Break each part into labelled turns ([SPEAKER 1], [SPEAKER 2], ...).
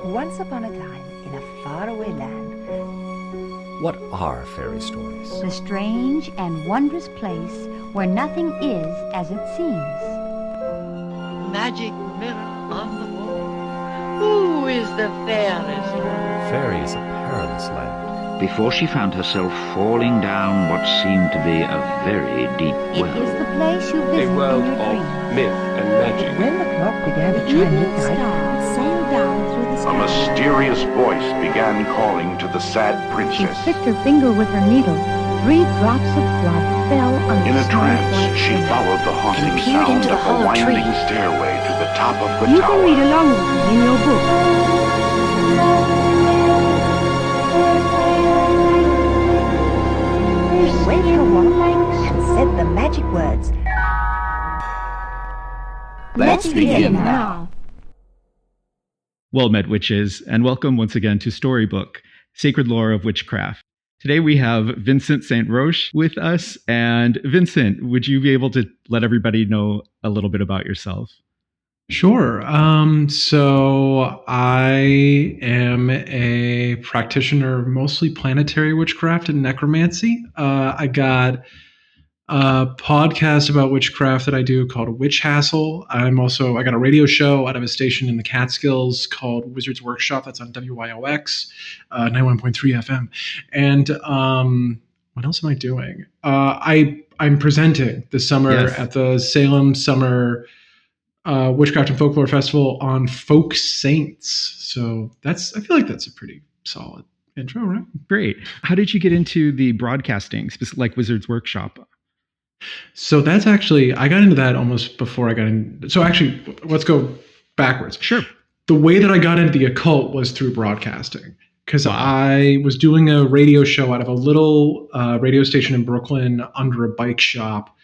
[SPEAKER 1] Once upon a time, in a faraway land,
[SPEAKER 2] What are fairy stories?
[SPEAKER 3] The strange and wondrous place where nothing is as it seems.
[SPEAKER 4] Magic mirror on the wall. Who is the fairest?
[SPEAKER 2] Fairy is a perilous land.
[SPEAKER 5] Before she found herself falling down what seemed to be a very deep
[SPEAKER 3] It
[SPEAKER 5] well.
[SPEAKER 3] is the place you visit
[SPEAKER 6] A world
[SPEAKER 3] in your
[SPEAKER 6] of
[SPEAKER 3] dreams.
[SPEAKER 6] myth and magic.
[SPEAKER 1] when the clock began to
[SPEAKER 3] The
[SPEAKER 1] chime
[SPEAKER 3] evening
[SPEAKER 1] midnight,
[SPEAKER 3] star sailed down through the
[SPEAKER 7] A
[SPEAKER 3] sky.
[SPEAKER 7] mysterious voice began calling to the sad
[SPEAKER 3] She
[SPEAKER 7] princess.
[SPEAKER 3] pricked her finger with her needle. 3 drops of blood fell on the
[SPEAKER 7] In a
[SPEAKER 3] small
[SPEAKER 7] trance,
[SPEAKER 3] white
[SPEAKER 7] she
[SPEAKER 3] finger.
[SPEAKER 7] followed the haunting
[SPEAKER 8] And peered
[SPEAKER 7] sound
[SPEAKER 8] into the
[SPEAKER 7] of the
[SPEAKER 8] hollow
[SPEAKER 7] winding
[SPEAKER 8] tree.
[SPEAKER 7] stairway to the top of the
[SPEAKER 3] You
[SPEAKER 7] tower.
[SPEAKER 3] can read along with me in your book.
[SPEAKER 1] she waved her wand and said the magic words.
[SPEAKER 3] Let's begin now.
[SPEAKER 9] Well met, witches, and welcome once again to Storybook, Sacred Lore of Witchcraft. Today we have Vincent Saint-Roch with us. And Vincent, would you be able to let everybody know a little bit about yourself?
[SPEAKER 10] Sure. So I am a practitioner of mostly planetary witchcraft and necromancy. I got a podcast about witchcraft that I do called Witch Hassle. I got a radio show out of a station in the Catskills called Wizards Workshop. That's on WYOX, 91.3 FM. And what else am I doing? I'm presenting this summer at the Salem Summer Witchcraft and Folklore Festival on Folk Saints. So I feel like that's a pretty solid intro, right?
[SPEAKER 9] Great. How did you get into the broadcasting, like Wizards Workshop?
[SPEAKER 10] So that's actually, I got into that almost before I got in. So actually, let's go backwards.
[SPEAKER 9] Sure.
[SPEAKER 10] The way that I got into the occult was through broadcasting, because I was doing a radio show out of a little radio station in Brooklyn under a bike shop.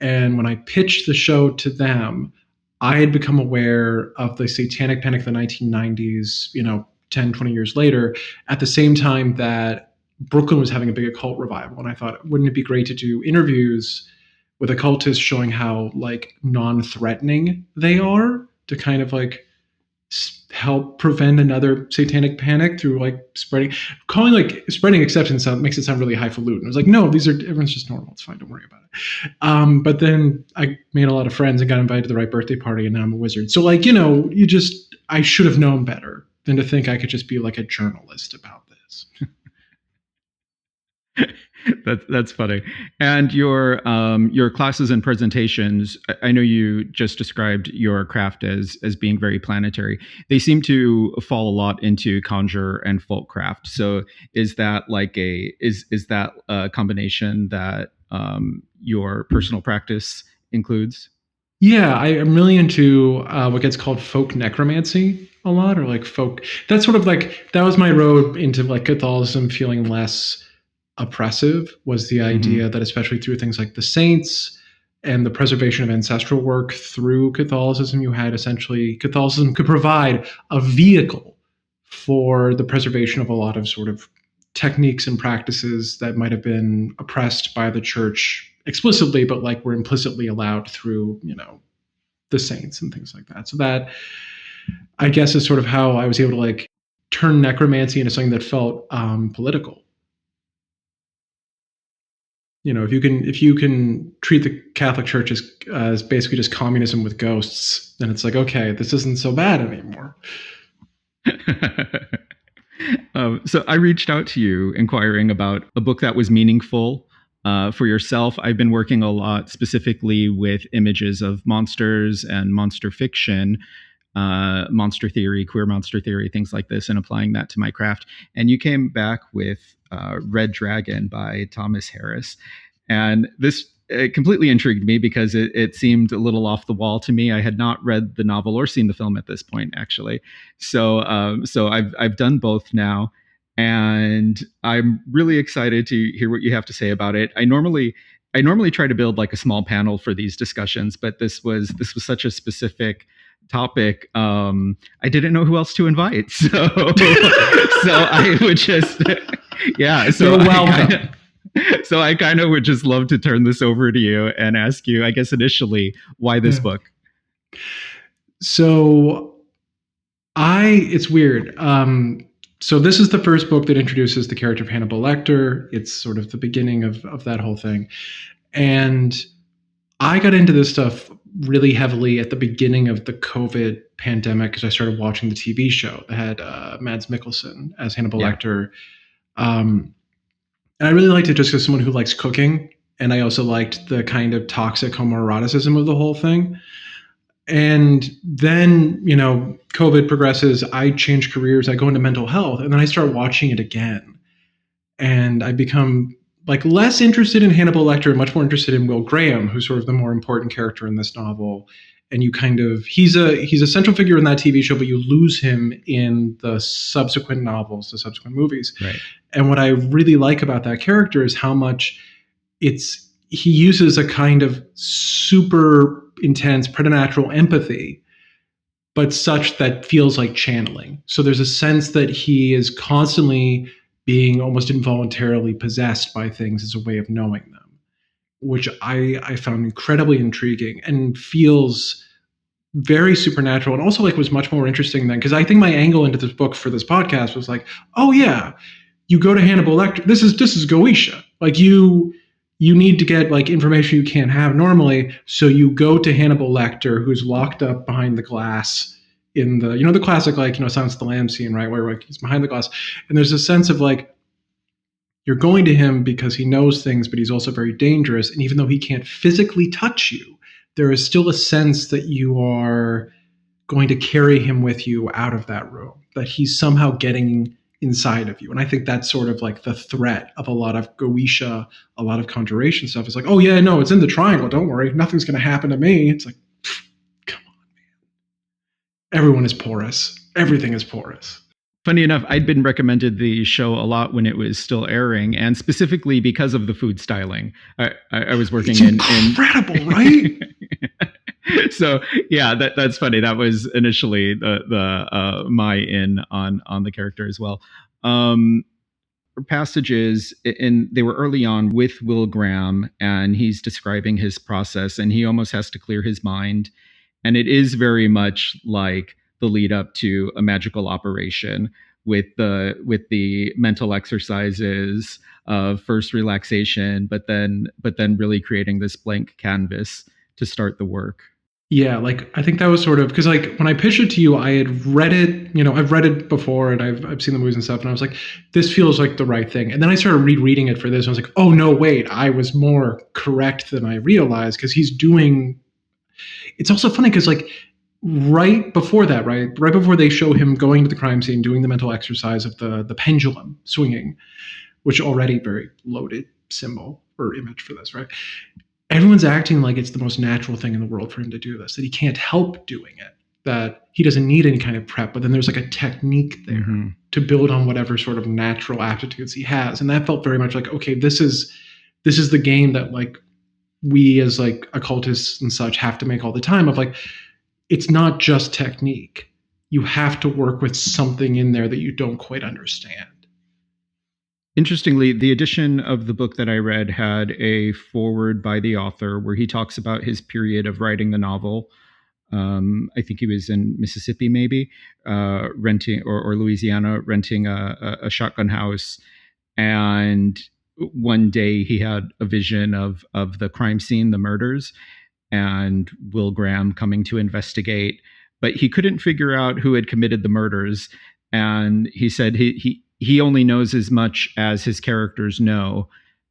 [SPEAKER 10] And when I pitched the show to them, I had become aware of the Satanic Panic of the 1990s, 10, 20 years later, at the same time that Brooklyn was having a big occult revival. And I thought, wouldn't it be great to do interviews with occultists showing how non-threatening they are to kind of help prevent another satanic panic through spreading acceptance makes it sound really highfalutin. I was like, no, everyone's just normal. It's fine. Don't worry about it. But then I made a lot of friends and got invited to the right birthday party, and now I'm a wizard. So I should have known better than to think I could just be a journalist about this.
[SPEAKER 9] That's funny. And your classes and presentations, I know you just described your craft as being very planetary. They seem to fall a lot into conjure and folk craft. So is that is that a combination that your personal practice includes?
[SPEAKER 10] Yeah, I'm really into what gets called folk necromancy a lot, or folk. That's sort of that was my road into Catholicism feeling less oppressive, was the idea that especially through things like the saints and the preservation of ancestral work through Catholicism, Catholicism could provide a vehicle for the preservation of a lot of sort of techniques and practices that might have been oppressed by the church explicitly, but were implicitly allowed through, the saints and things like that. So that, I guess, is sort of how I was able to turn necromancy into something that felt political. If you can treat the Catholic Church as basically just communism with ghosts, then it's okay, this isn't so bad anymore.
[SPEAKER 9] So I reached out to you inquiring about a book that was meaningful for yourself. I've been working a lot specifically with images of monsters and monster fiction, monster theory, queer monster theory, things like this, and applying that to my craft. And you came back with Red Dragon by Thomas Harris. And this completely intrigued me because it seemed a little off the wall to me. I had not read the novel or seen the film at this point, actually. So I've done both now, and I'm really excited to hear what you have to say about it. I normally try to build a small panel for these discussions, but this was such a specific topic. I didn't know who else to invite, so I would just
[SPEAKER 10] You're welcome.
[SPEAKER 9] So I kind of would just love to turn this over to you and ask you, I guess initially, why this book?
[SPEAKER 10] So It's weird. So this is the first book that introduces the character of Hannibal Lecter. It's sort of the beginning of that whole thing. And I got into this stuff really heavily at the beginning of the COVID pandemic because I started watching the TV show that had Mads Mikkelsen as Hannibal Lecter. And I really liked it just as someone who likes cooking. And I also liked the kind of toxic homoeroticism of the whole thing. And then, COVID progresses. I change careers. I go into mental health. And then I start watching it again. And I become less interested in Hannibal Lecter and much more interested in Will Graham, who's sort of the more important character in this novel. And he's a central figure in that TV show, but you lose him in the subsequent novels, the subsequent movies.
[SPEAKER 9] Right.
[SPEAKER 10] And what I really like about that character is how much he uses a kind of super intense preternatural empathy, but such that feels like channeling. So there's a sense that he is constantly being almost involuntarily possessed by things as a way of knowing them, which I found incredibly intriguing and feels very supernatural, and also was much more interesting than, because I think my angle into this book for this podcast was oh yeah, you go to Hannibal Lecter. This is Goetia. You need to get information you can't have normally, so you go to Hannibal Lecter, who's locked up behind the glass in the the classic Silence of the Lambs scene, right, where he's behind the glass, and there's a sense of you're going to him because he knows things, but he's also very dangerous, and even though he can't physically touch you, there is still a sense that you are going to carry him with you out of that room, that he's somehow getting inside of you. And I think that's sort of the threat of a lot of Goetia, a lot of conjuration stuff. It's oh yeah, no, it's in the triangle. Don't worry. Nothing's going to happen to me. It's come on, man. Everyone is porous. Everything is porous.
[SPEAKER 9] Funny enough, I'd been recommended the show a lot when it was still airing, and specifically because of the food styling. I was working
[SPEAKER 10] it's incredible, right?
[SPEAKER 9] So yeah, that's funny. That was initially the my in on the character as well. Passages, and they were early on with Will Graham, and he's describing his process, and he almost has to clear his mind, and it is very much like the lead up to a magical operation with the mental exercises of first relaxation, but then really creating this blank canvas to start the work.
[SPEAKER 10] Yeah, I think that was sort of because when I pitched it to you, I had read it, I've read it before and I've seen the movies and stuff, and I was this feels like the right thing. And then I started rereading it for this, and I was oh no, wait, I was more correct than I realized, because he's doing. It's also funny because right before that, right before they show him going to the crime scene, doing the mental exercise of the pendulum swinging, which already very loaded symbol or image for this, right? Everyone's acting like it's the most natural thing in the world for him to do this, that he can't help doing it, that he doesn't need any kind of prep, but then there's a technique there to build on whatever sort of natural aptitudes he has. And that felt very much okay, this is the game that we as occultists and such have to make all the time of it's not just technique. You have to work with something in there that you don't quite understand.
[SPEAKER 9] Interestingly, the edition of the book that I read had a foreword by the author where he talks about his period of writing the novel. I think he was in Mississippi, maybe, renting or Louisiana, renting a shotgun house. And one day he had a vision of the crime scene, the murders, and Will Graham coming to investigate. But he couldn't figure out who had committed the murders. And he said he only knows as much as his characters know.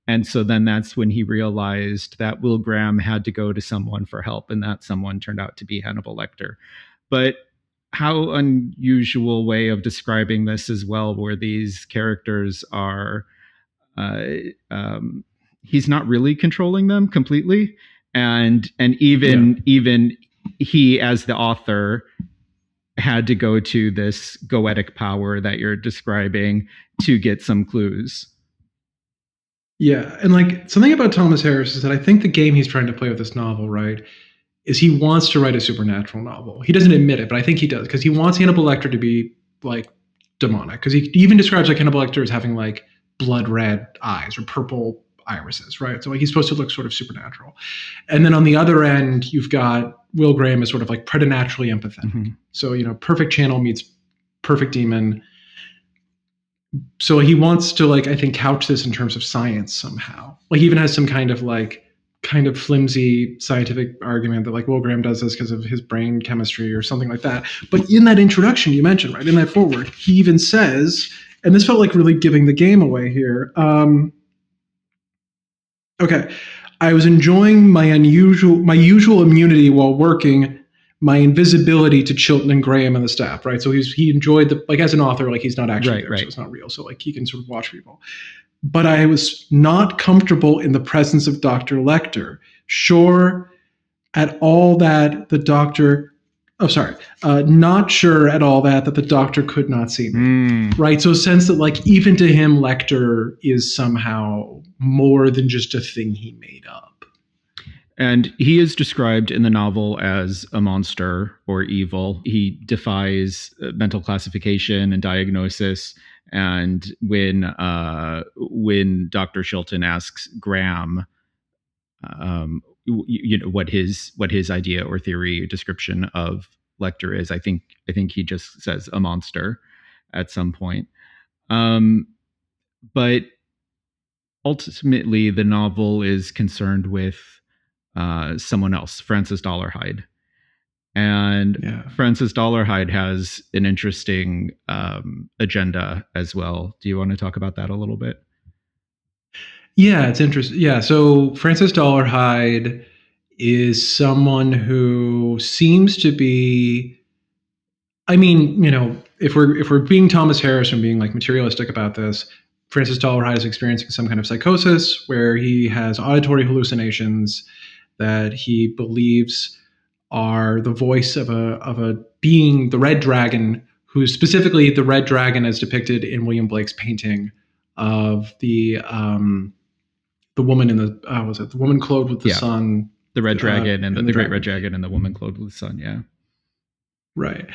[SPEAKER 9] And so then that's when he realized that Will Graham had to go to someone for help, and that someone turned out to be Hannibal Lecter. But how unusual way of describing this as well, where these characters are, he's not really controlling them completely. And even he, as the author, had to go to this goetic power that you're describing to get some clues.
[SPEAKER 10] Yeah, and something about Thomas Harris is that I think the game he's trying to play with this novel, right, is he wants to write a supernatural novel. He doesn't admit it, but I think he does, because he wants Hannibal Lecter to be demonic, because he even describes Hannibal Lecter as having blood red eyes or purple irises, right? So he's supposed to look sort of supernatural. And then on the other end, you've got Will Graham as sort of preternaturally empathetic. Mm-hmm. So, perfect channel meets perfect demon. So he wants to, like, I think, couch this in terms of science somehow. Like, he even has some kind of flimsy scientific argument that, like, Will Graham does this because of his brain chemistry or something like that. But in that introduction you mentioned, right, in that foreword, he even says, and this felt like really giving the game away here. Okay, I was enjoying my usual immunity while working, my invisibility to Chilton and Graham and the staff, right? So he enjoyed like, as an author, like, he's not actually there, so it's not real. So, like, he can sort of watch people. But I was not comfortable in the presence of Dr. Lecter. Sure at all that the doctor, not sure at all that the doctor could not see me, right? So a sense that, like, even to him, Lecter is somehow more than just a thing he made up.
[SPEAKER 9] And he is described in the novel as a monster or evil. He defies mental classification and diagnosis. And when Dr. Chilton asks Graham, what his idea or theory or description of Lecter is, I think he just says a monster at some point. But ultimately, the novel is concerned with someone else, Francis Dollarhide. And Francis Dollarhide has an interesting agenda as well. Do you want to talk about that a little bit?
[SPEAKER 10] Yeah, it's interesting. Yeah, so Francis Dollarhide is someone who seems to be, I mean, if we're being Thomas Harris and being, like, materialistic about this, Francis Dollarhide is experiencing some kind of psychosis where he has auditory hallucinations that he believes are the voice of a being, the Red Dragon, who's specifically the Red Dragon as depicted in William Blake's painting of the woman in the the woman clothed with the sun,
[SPEAKER 9] the Red Dragon and the Great Red Dragon and the woman clothed with the sun. Yeah.
[SPEAKER 10] Right.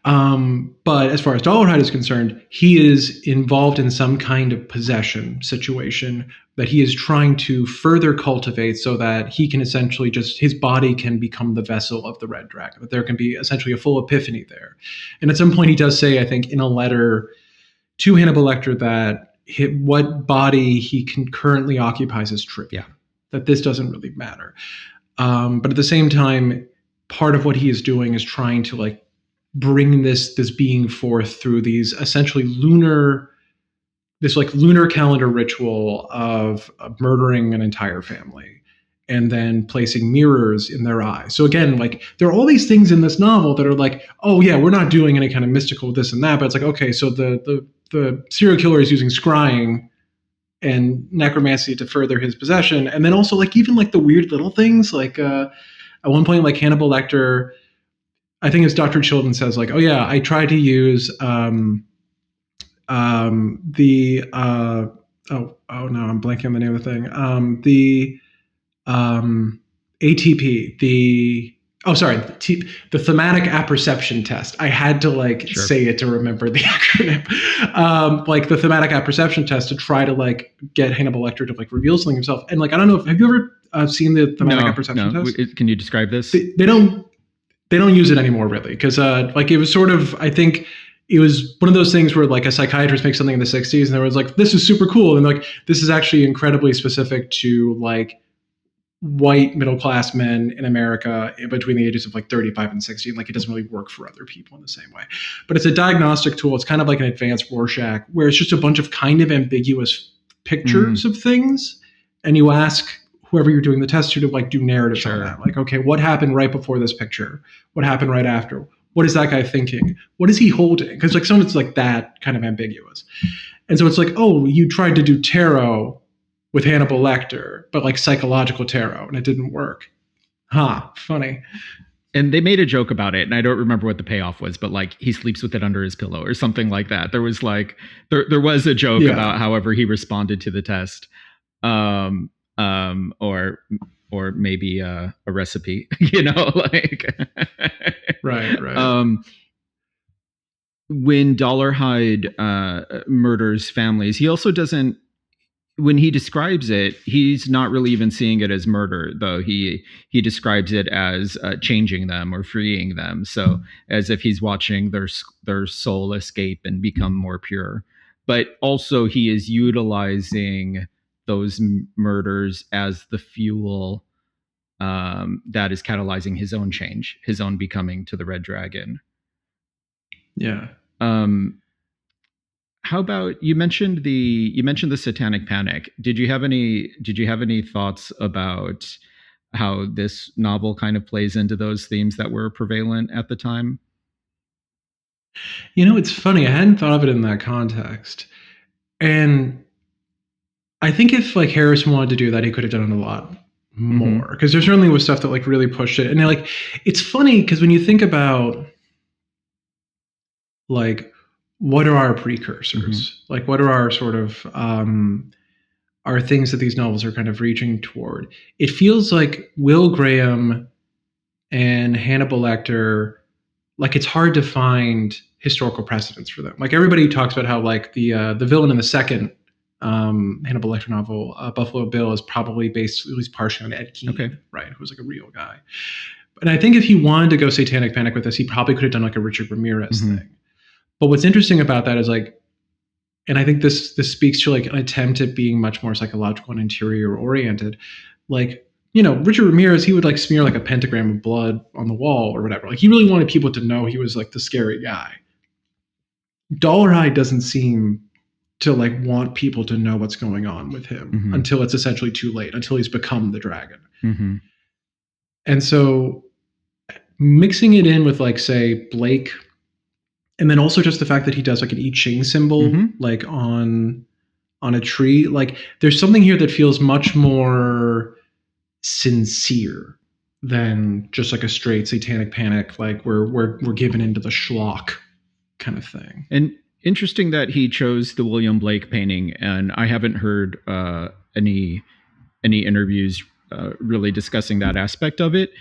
[SPEAKER 10] But as far as Dollarhide is concerned, he is involved in some kind of possession situation that he is trying to further cultivate so that he can essentially his body can become the vessel of the Red Dragon, that there can be essentially a full epiphany there. And at some point he does say, I think, in a letter to Hannibal Lecter that what body he currently occupies is trivial, that this doesn't really matter. But at the same time, part of what he is doing is trying to, like, bring this being forth through these essentially lunar calendar ritual of murdering an entire family and then placing mirrors in their eyes. So again, like, there are all these things in this novel that are like, oh yeah, we're not doing any kind of mystical this and that, but it's like, okay, so the serial killer is using scrying and necromancy to further his possession. And then also, like, even, like, the weird little things, like at one point, like, Hannibal Lecter, I think, as Dr. Chilton says, like, oh yeah, I tried to use no, I'm blanking on the name of the thing. The ATP, the thematic apperception test. I had to, like, say it to remember the acronym. Like, the thematic apperception test to try to, like, get Hannibal Lecter to, like, reveal something himself. And, like, I don't know, have you ever seen the thematic apperception test?
[SPEAKER 9] Can you describe this?
[SPEAKER 10] They don't use it anymore, really, because like, it was sort of, I think it was one of those things where, like, a psychiatrist makes something in the 60s and there was like, this is super cool, and, like, this is actually incredibly specific to, like, white middle class men in America between the ages of, like, 35 and 60. And, like, it doesn't really work for other people in the same way. But it's a diagnostic tool. It's kind of like an advanced Rorschach, where it's just a bunch of kind of ambiguous pictures of things, and you ask whoever you're doing the test to, like, do narratives on that. Like, okay, what happened right before this picture? What happened right after? What is that guy thinking? What is he holding? Because, like, sometimes it's, like, that kind of ambiguous. And so it's like, oh, you tried to do tarot with Hannibal Lecter, but, like, psychological tarot, and it didn't work. Funny.
[SPEAKER 9] And they made a joke about it, and I don't remember what the payoff was, but, like, he sleeps with it under his pillow or something like that. There was, like, there was a joke about however he responded to the test. Or maybe a recipe, like
[SPEAKER 10] right.
[SPEAKER 9] When Dollarhide murders families, he also doesn't. when he describes it, he's not really even seeing it as murder, though he describes it as changing them or freeing them. So as if he's watching their soul escape and become more pure. But also he is utilizing those murders as the fuel that is catalyzing his own change, his own becoming to the Red Dragon.
[SPEAKER 10] Yeah.
[SPEAKER 9] How about you mentioned the Satanic Panic? Did you have any thoughts about how this novel kind of plays into those themes that were prevalent at the time?
[SPEAKER 10] It's funny. I hadn't thought of it in that context. And I think if like Harrison wanted to do that, he could have done it a lot more. Because there certainly was stuff that like really pushed it. And like it's funny because when you think about like what are our precursors? Like what are our sort of are things that these novels are kind of reaching toward? It feels like Will Graham and Hannibal Lecter, like it's hard to find historical precedents for them. Like everybody talks about how like the villain in the second Hannibal Lecter novel, Buffalo Bill, is probably based at least partially on Ed Gein, right? Who was like a real guy. And I think if he wanted to go Satanic Panic with this, he probably could have done like a Richard Ramirez thing. But what's interesting about that is like, and I think this speaks to like an attempt at being much more psychological and interior oriented. Like, Richard Ramirez, he would like smear like a pentagram of blood on the wall or whatever. Like he really wanted people to know he was like the scary guy. Dollarhide doesn't seem to like want people to know what's going on with him until it's essentially too late, until he's become the dragon. And so mixing it in with like, say, Blake, and then also just the fact that he does like an I Ching symbol, like on a tree, like there's something here that feels much more sincere than just like a straight Satanic Panic, like we're given into the schlock kind of thing.
[SPEAKER 9] And interesting that he chose the William Blake painting, and I haven't heard any interviews really discussing that aspect of it.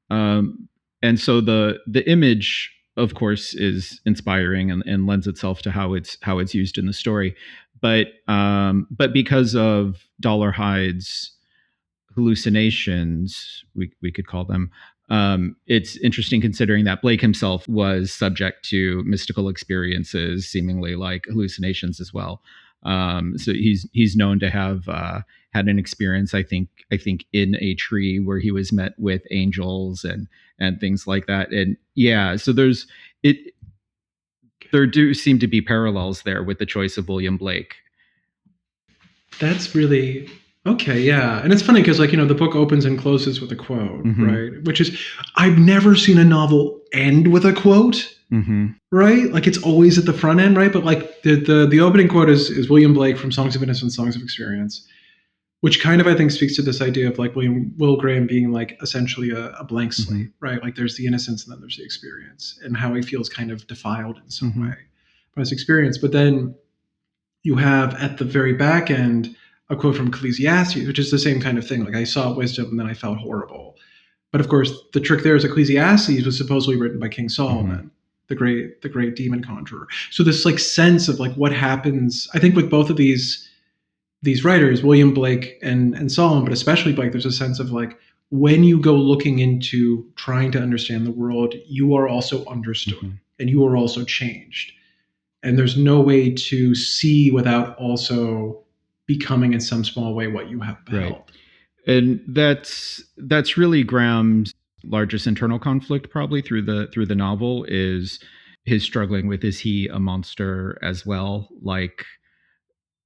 [SPEAKER 9] And so the image, of course, is inspiring and lends itself to how it's used in the story, but because of Dollarhide's hallucinations, we could call them. It's interesting considering that Blake himself was subject to mystical experiences, seemingly like hallucinations as well. So he's known to have had an experience, I think in a tree where he was met with angels and things like that. And yeah, so there do seem to be parallels there with the choice of William Blake.
[SPEAKER 10] That's really okay. Yeah. And it's funny because like, the book opens and closes with a quote, right? Which is, I've never seen a novel end with a quote. Right? Like it's always at the front end, right? But like the opening quote is William Blake from Songs of Innocence, Songs of Experience, which kind of, I think, speaks to this idea of like Will Graham being like essentially a blank slate, right? Like there's the innocence and then there's the experience, and how he feels kind of defiled in some way by his experience. But then you have at the very back end a quote from Ecclesiastes, which is the same kind of thing. Like I saw wisdom and then I felt horrible. But of course, the trick there is Ecclesiastes was supposedly written by King Solomon, the great demon conjurer. So this like sense of like what happens, I think, with both of these writers, William Blake and Solomon, but especially Blake, there's a sense of like when you go looking into trying to understand the world, you are also understood and you are also changed. And there's no way to see without also becoming in some small way what you have beheld.
[SPEAKER 9] Right. And that's really Graham's largest internal conflict, probably through the novel, is his struggling with, is he a monster as well, like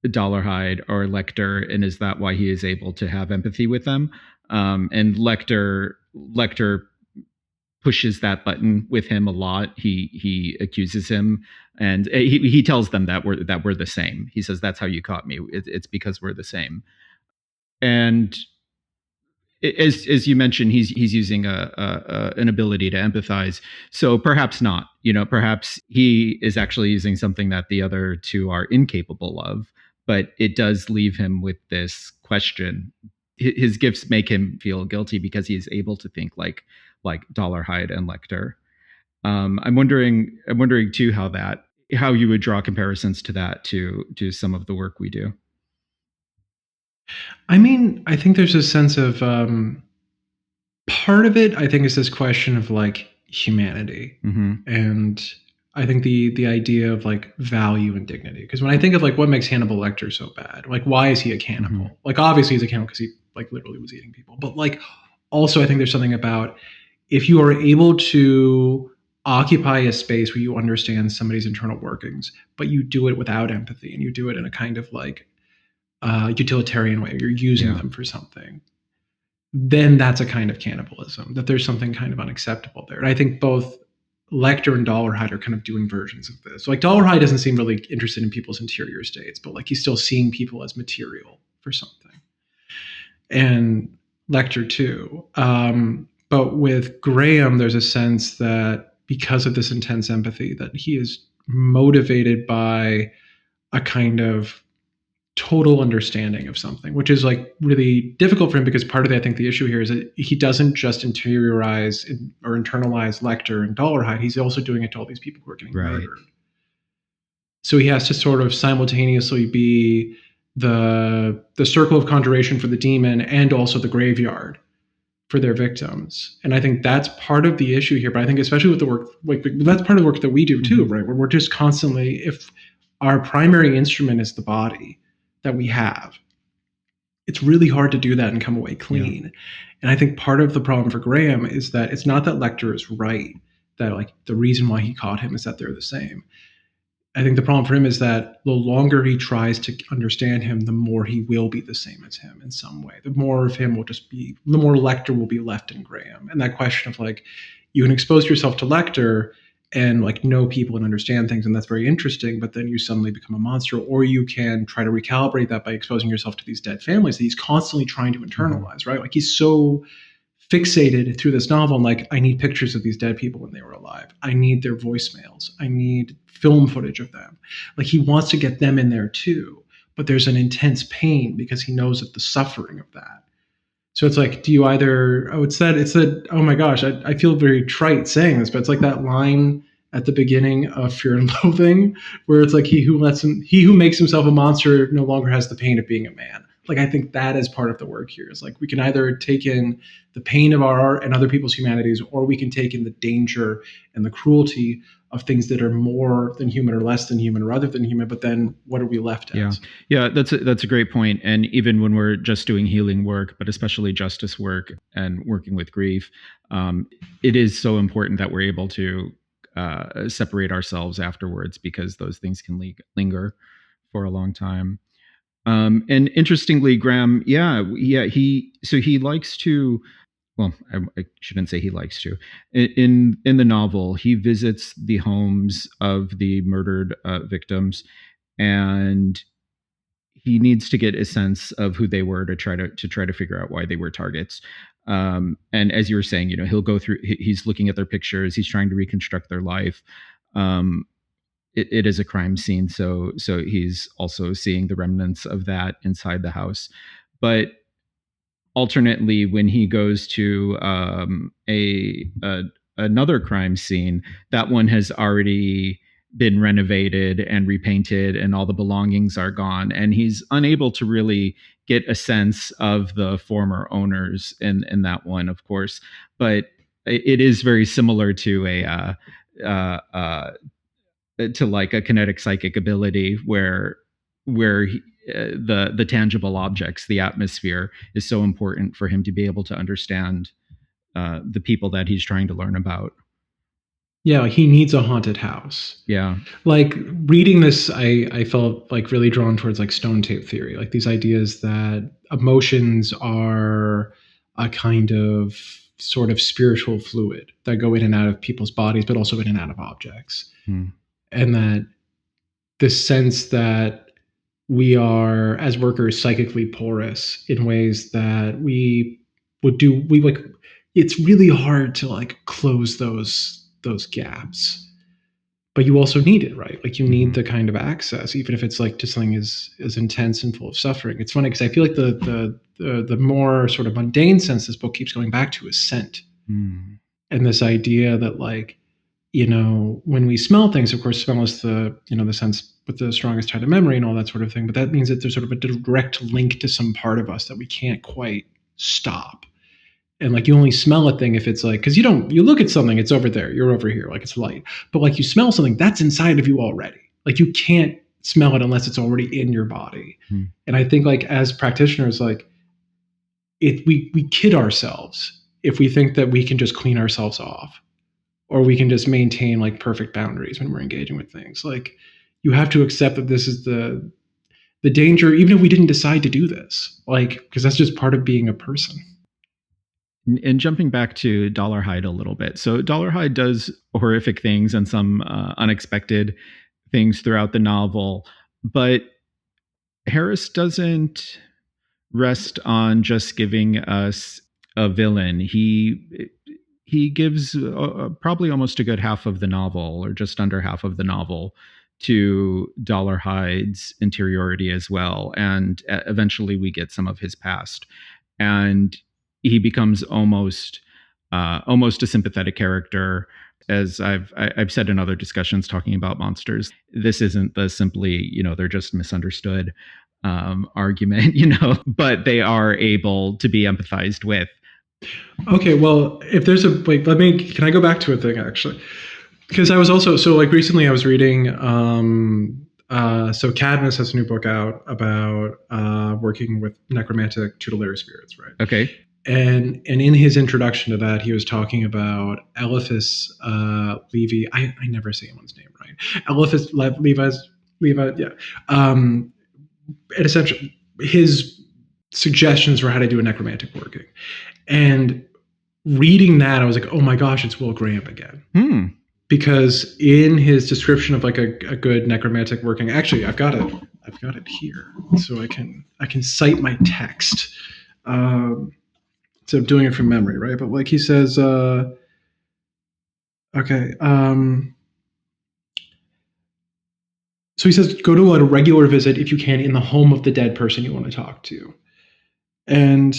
[SPEAKER 9] Dollarhide or Lecter, and is that why he is able to have empathy with them? And Lecter pushes that button with him a lot. He accuses him, and he tells them that we're the same. He says, "That's how you caught me. It's because we're the same." And as you mentioned, he's using an ability to empathize. So perhaps not. Perhaps he is actually using something that the other two are incapable of. But it does leave him with this question. His gifts make him feel guilty because he is able to think like Dollarhide and Lecter. I'm wondering too how you would draw comparisons to that to some of the work we do.
[SPEAKER 10] I mean, I think there's a sense of part of it, I think, is this question of like humanity. And I think the idea of like value and dignity. Because when I think of like what makes Hannibal Lecter so bad, like why is he a cannibal? Like obviously he's a cannibal because he like literally was eating people. But like also I think there's something about if you are able to occupy a space where you understand somebody's internal workings, but you do it without empathy and you do it in a kind of like utilitarian way, you're using them for something, then that's a kind of cannibalism, that there's something kind of unacceptable there. And I think both Lecter and Dollarhide are kind of doing versions of this. So like Dollarhide doesn't seem really interested in people's interior states, but like he's still seeing people as material for something. And Lecter too. But with Graham, there's a sense that because of this intense empathy, that he is motivated by a kind of total understanding of something, which is like really difficult for him because part of I think the issue here is that he doesn't just interiorize or internalize Lecter and Dollarhide. He's also doing it to all these people who are getting murdered. So he has to sort of simultaneously be the circle of conjuration for the demon and also the graveyard for their victims. And I think that's part of the issue here. But I think especially with the work, like that's part of the work that we do too, right? Where we're just constantly, if our primary instrument is the body that we have, it's really hard to do that and come away clean. And I think part of the problem for Graham is that it's not that Lecter is right, that like the reason why he caught him is that they're the same. I think the problem for him is that the longer he tries to understand him, the more he will be the same as him in some way. The more of him will just be, the more Lecter will be left in Graham. And that question of like, you can expose yourself to Lecter and like know people and understand things, and that's very interesting, but then you suddenly become a monster. Or you can try to recalibrate that by exposing yourself to these dead families that he's constantly trying to internalize, right? Like he's so fixated through this novel, and like, I need pictures of these dead people when they were alive. I need their voicemails. I need film footage of them. Like he wants to get them in there too, but there's an intense pain because he knows of the suffering of that. So it's like, do you either, oh, it's that, oh my gosh, I feel very trite saying this, but it's like that line at the beginning of Fear and Loathing, where it's like, he who makes himself a monster no longer has the pain of being a man. Like, I think that is part of the work here. It's like, we can either take in the pain of our art and other people's humanities, or we can take in the danger and the cruelty of things that are more than human or less than human or other than human. But then what are we left as?
[SPEAKER 9] Yeah, that's a great point. And even when we're just doing healing work, but especially justice work and working with grief, it is so important that we're able to separate ourselves afterwards, because those things can linger for a long time. And interestingly, Graham, he likes to, well, I shouldn't say he likes to. In the novel, he visits the homes of the murdered victims, and he needs to get a sense of who they were to try to figure out why they were targets. And as you were saying, he'll go through. He's looking at their pictures. He's trying to reconstruct their life. It is a crime scene, so he's also seeing the remnants of that inside the house. But alternately, when he goes to another crime scene, that one has already been renovated and repainted, and all the belongings are gone, and he's unable to really get a sense of the former owners in that one, of course. But it is very similar to to like a kinetic psychic ability where the tangible objects, the atmosphere, is so important for him to be able to understand the people that he's trying to learn about.
[SPEAKER 10] Yeah, he needs a haunted house.
[SPEAKER 9] Yeah.
[SPEAKER 10] Like reading this, I felt like really drawn towards like stone tape theory, like these ideas that emotions are a kind of sort of spiritual fluid that go in and out of people's bodies, but also in and out of objects. And that this sense that we are, as workers, psychically porous in ways that it's really hard to like close those gaps, but you also need it, right? Like you need the kind of access, even if it's like to something as intense and full of suffering. It's funny because I feel like the more sort of mundane sense this book keeps going back to is scent. And this idea that like, when we smell things, of course, smell is the sense with the strongest tie to memory and all that sort of thing. But that means that there's sort of a direct link to some part of us that we can't quite stop. And like, you only smell a thing if it's like, because you look at something, it's over there, you're over here, like it's light. But like, you smell something that's inside of you already. Like, you can't smell it unless it's already in your body. And I think, like, as practitioners, like, we kid ourselves if we think that we can just clean ourselves off, or we can just maintain like perfect boundaries when we're engaging with things. Like, you have to accept that this is the danger, even if we didn't decide to do this, like, because that's just part of being a person.
[SPEAKER 9] And jumping back to Dollarhide a little bit. So Dollarhide does horrific things and some unexpected things throughout the novel, but Harris doesn't rest on just giving us a villain. He gives probably almost a good half of the novel, or just under half of the novel, to Dollarhide's interiority as well. And eventually we get some of his past. And he becomes almost a sympathetic character. As I've said in other discussions talking about monsters, this isn't the simply, they're just misunderstood argument, but they are able to be empathized with.
[SPEAKER 10] Okay, well, if there's can I go back to a thing, actually? Because I was also, recently I was reading, so Cadmus has a new book out about working with necromantic tutelary spirits, right? Okay. And in his introduction to that, he was talking about Eliphas Levi. I never say anyone's name right. Eliphas Levi, yeah. And essentially, his suggestions for how to do a necromantic working. And reading that, I was like, oh my gosh, it's Will Graham again. Because in his description of like a good necromantic working, actually, I've got it here, so I can cite my text. So I'm doing it from memory, right? But like he says, okay. So he says, go to a regular visit if you can in the home of the dead person you want to talk to. And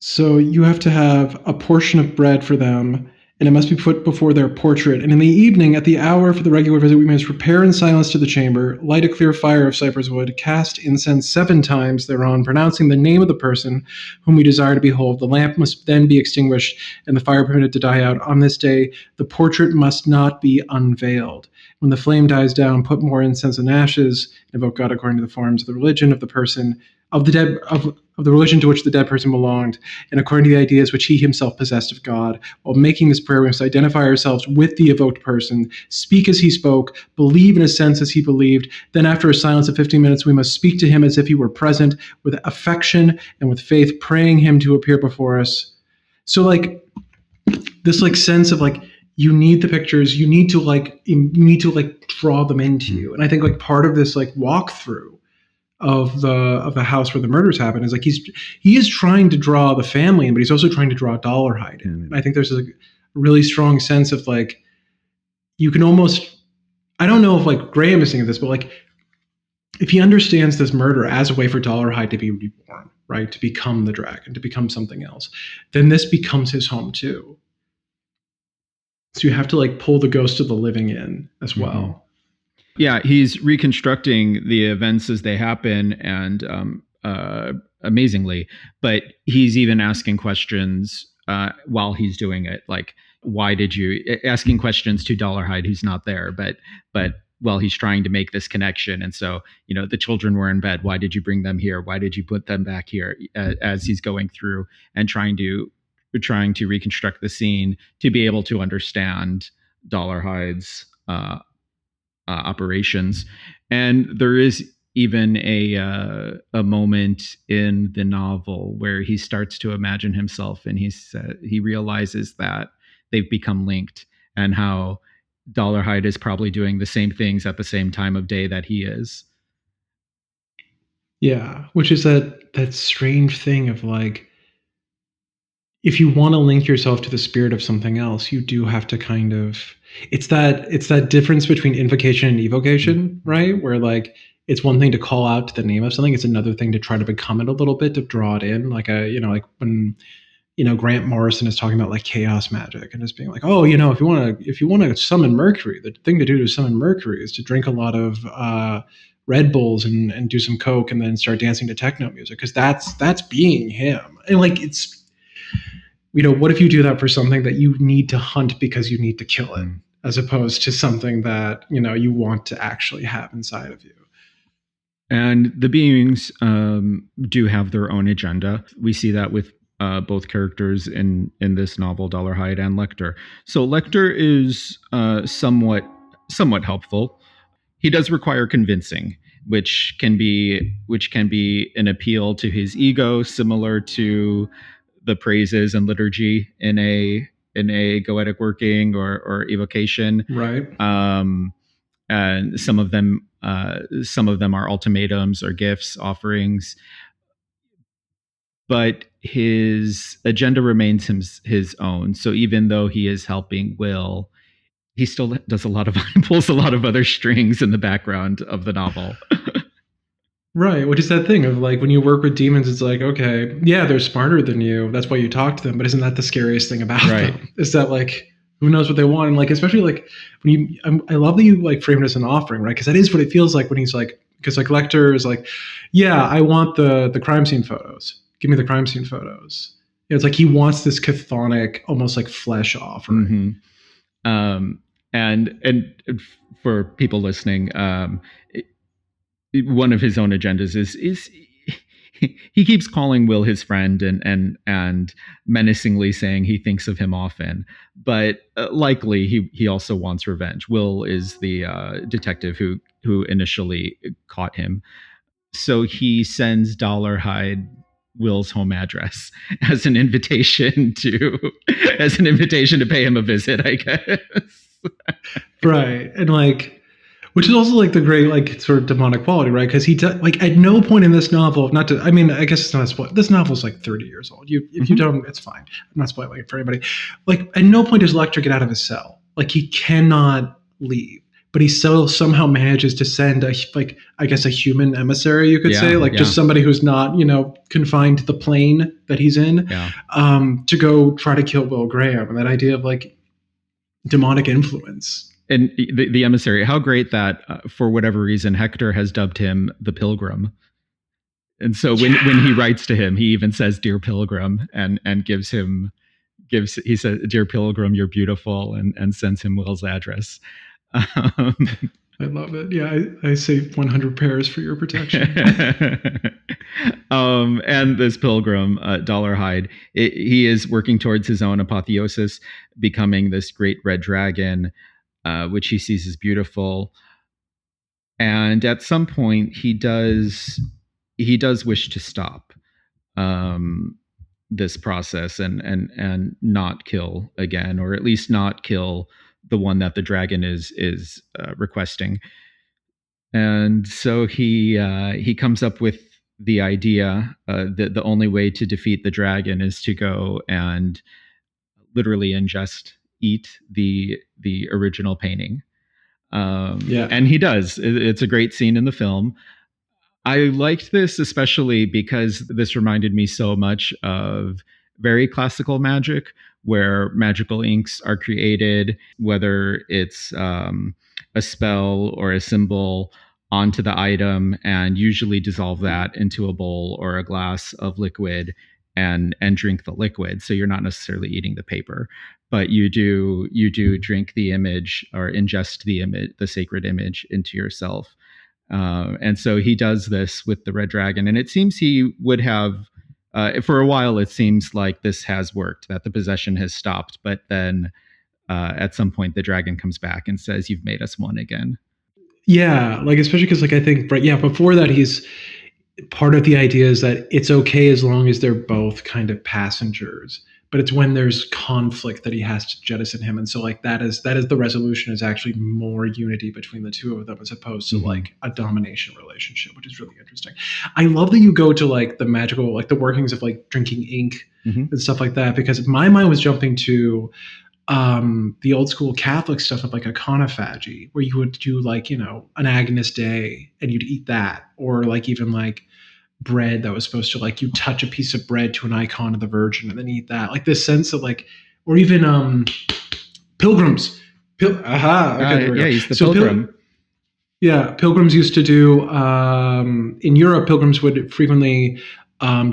[SPEAKER 10] so you have to have a portion of bread for them, and it must be put before their portrait. And in the evening, at the hour for the regular visit, we must repair in silence to the chamber, light a clear fire of cypress wood, cast incense 7 times thereon, pronouncing the name of the person whom we desire to behold. The lamp must then be extinguished, and the fire permitted to die out. On this day, the portrait must not be unveiled. When the flame dies down, put more incense and ashes, invoke God according to the forms of the religion of the person, of the dead, of the religion to which the dead person belonged, and according to the ideas which he himself possessed of God. While making this prayer, we must identify ourselves with the evoked person, speak as he spoke, believe in a sense as he believed. Then after a silence of 15 minutes, we must speak to him as if he were present, with affection and with faith, praying him to appear before us. So like this like sense of like, you need the pictures, you need to draw them into you. And I think like part of this like walkthrough of the house where the murders happen is like he is trying to draw the family in, but he's also trying to draw Dollarhide in. And I think there's a really strong sense of like, you can almost, I don't know if like Graham is thinking of this, but like if he understands this murder as a way for Dollarhide to be reborn, right, to become the dragon, to become something else, then this becomes his home too. So you have to like pull the ghost of the living in as well. Mm-hmm.
[SPEAKER 9] Yeah, he's reconstructing the events as they happen, and amazingly, but he's even asking questions while he's doing it, like, why did you, asking questions to Dollarhide who's not there, but while he's trying to make this connection. And so, the children were in bed. Why did you bring them here? Why did you put them back here? As he's going through and trying to reconstruct the scene to be able to understand Dollarhide's operations. And there is even a moment in the novel where he starts to imagine himself, and he realizes that they've become linked, and how Dollarhide is probably doing the same things at the same time of day that he is.
[SPEAKER 10] Yeah, which is that strange thing of like, if you want to link yourself to the spirit of something else, you do have to kind of, it's that difference between invocation and evocation, right? Where like, it's one thing to call out to the name of something. It's another thing to try to become it a little bit, to draw it in. Like like when, Grant Morrison is talking about like chaos magic and just being like, oh, if you want to summon Mercury, the thing to do to summon Mercury is to drink a lot of Red Bulls and do some coke and then start dancing to techno music, because that's being him. And like, it's, what if you do that for something that you need to hunt because you need to kill it, as opposed to something that you want to actually have inside of you.
[SPEAKER 9] And the beings do have their own agenda. We see that with both characters in this novel, Dollarhide and Lecter. So Lecter is somewhat helpful. He does require convincing, which can be an appeal to his ego, similar to the praises and liturgy in a goetic working or evocation.
[SPEAKER 10] Right.
[SPEAKER 9] And some of them are ultimatums or gifts, offerings. But his agenda remains his own. So even though he is helping Will, he still does pulls a lot of other strings in the background of the novel.
[SPEAKER 10] Right, which is that thing of like, when you work with demons, it's like, okay, yeah, they're smarter than you. That's why you talk to them. But isn't that the scariest thing about them? Is that like, who knows what they want? And like, especially like when I love that you like framed it as an offering, right? Because that is what it feels like when he's like, because like Lecter is like, yeah, I want the crime scene photos. Give me the crime scene photos. It's like he wants this chthonic, almost like flesh offering.
[SPEAKER 9] Mm-hmm. And for people listening, one of his own agendas is he keeps calling Will his friend and menacingly saying he thinks of him often, but likely he also wants revenge. Will is the detective who initially caught him, so he sends Dollarhide Will's home address as an invitation to pay him a visit, I guess.
[SPEAKER 10] Right. And like, which is also like the great like sort of demonic quality, right? Because he like at no point in this novel, I guess it's not a spoil. This novel is like 30 years old. If you don't, it's fine. I'm not spoiling it for anybody. Like at no point does Lecter get out of his cell. Like he cannot leave, but he still somehow manages to send a human emissary, you could say, like just somebody who's not, confined to the plane that he's in, to go try to kill Will Graham. And that idea of like demonic influence.
[SPEAKER 9] And the emissary, how great that for whatever reason, Hector has dubbed him the Pilgrim. And so when he writes to him, he even says, "Dear Pilgrim," and he says, "Dear Pilgrim, you're beautiful," and sends him Will's address.
[SPEAKER 10] I love it. Yeah, I save 100 pairs for your protection.
[SPEAKER 9] And this pilgrim, Dollarhide, he is working towards his own apotheosis, becoming this great red dragon, which he sees as beautiful. And at some point, he does wish to stop this process and not kill again, or at least not kill the one that the dragon is requesting. And so he comes up with the idea that the only way to defeat the dragon is to go and literally eat the original painting. And he does. It's a great scene in the film. I liked this especially because this reminded me so much of very classical magic, where magical inks are created, whether it's a spell or a symbol, onto the item, and usually dissolve that into a bowl or a glass of liquid and drink the liquid. So you're not necessarily eating the paper, but you do drink the image or ingest the image, the sacred image, into yourself. And so he does this with the red dragon, and it seems he would have for a while. It seems like this has worked, that the possession has stopped, but then at some point the dragon comes back and says, "You've made us one again."
[SPEAKER 10] Yeah, like especially because like I think before that, he's part of the idea is that it's okay as long as they're both kind of passengers, but it's when there's conflict that he has to jettison him. And so like that is the resolution, is actually more unity between the two of them as opposed to like a domination relationship, which is really interesting. I love that you go to like the magical, like the workings of like drinking ink and stuff like that, because my mind was jumping to the old school Catholic stuff of like a conophagy, where you would do like, an Agnus Dei and you'd eat that, or like even like bread that was supposed to, like, you touch a piece of bread to an icon of the Virgin and then eat that. Like this sense of like, or even pilgrims. Okay, there we go.
[SPEAKER 9] Yeah, he's the pilgrim.
[SPEAKER 10] Pilgrims used to do, in Europe, pilgrims would frequently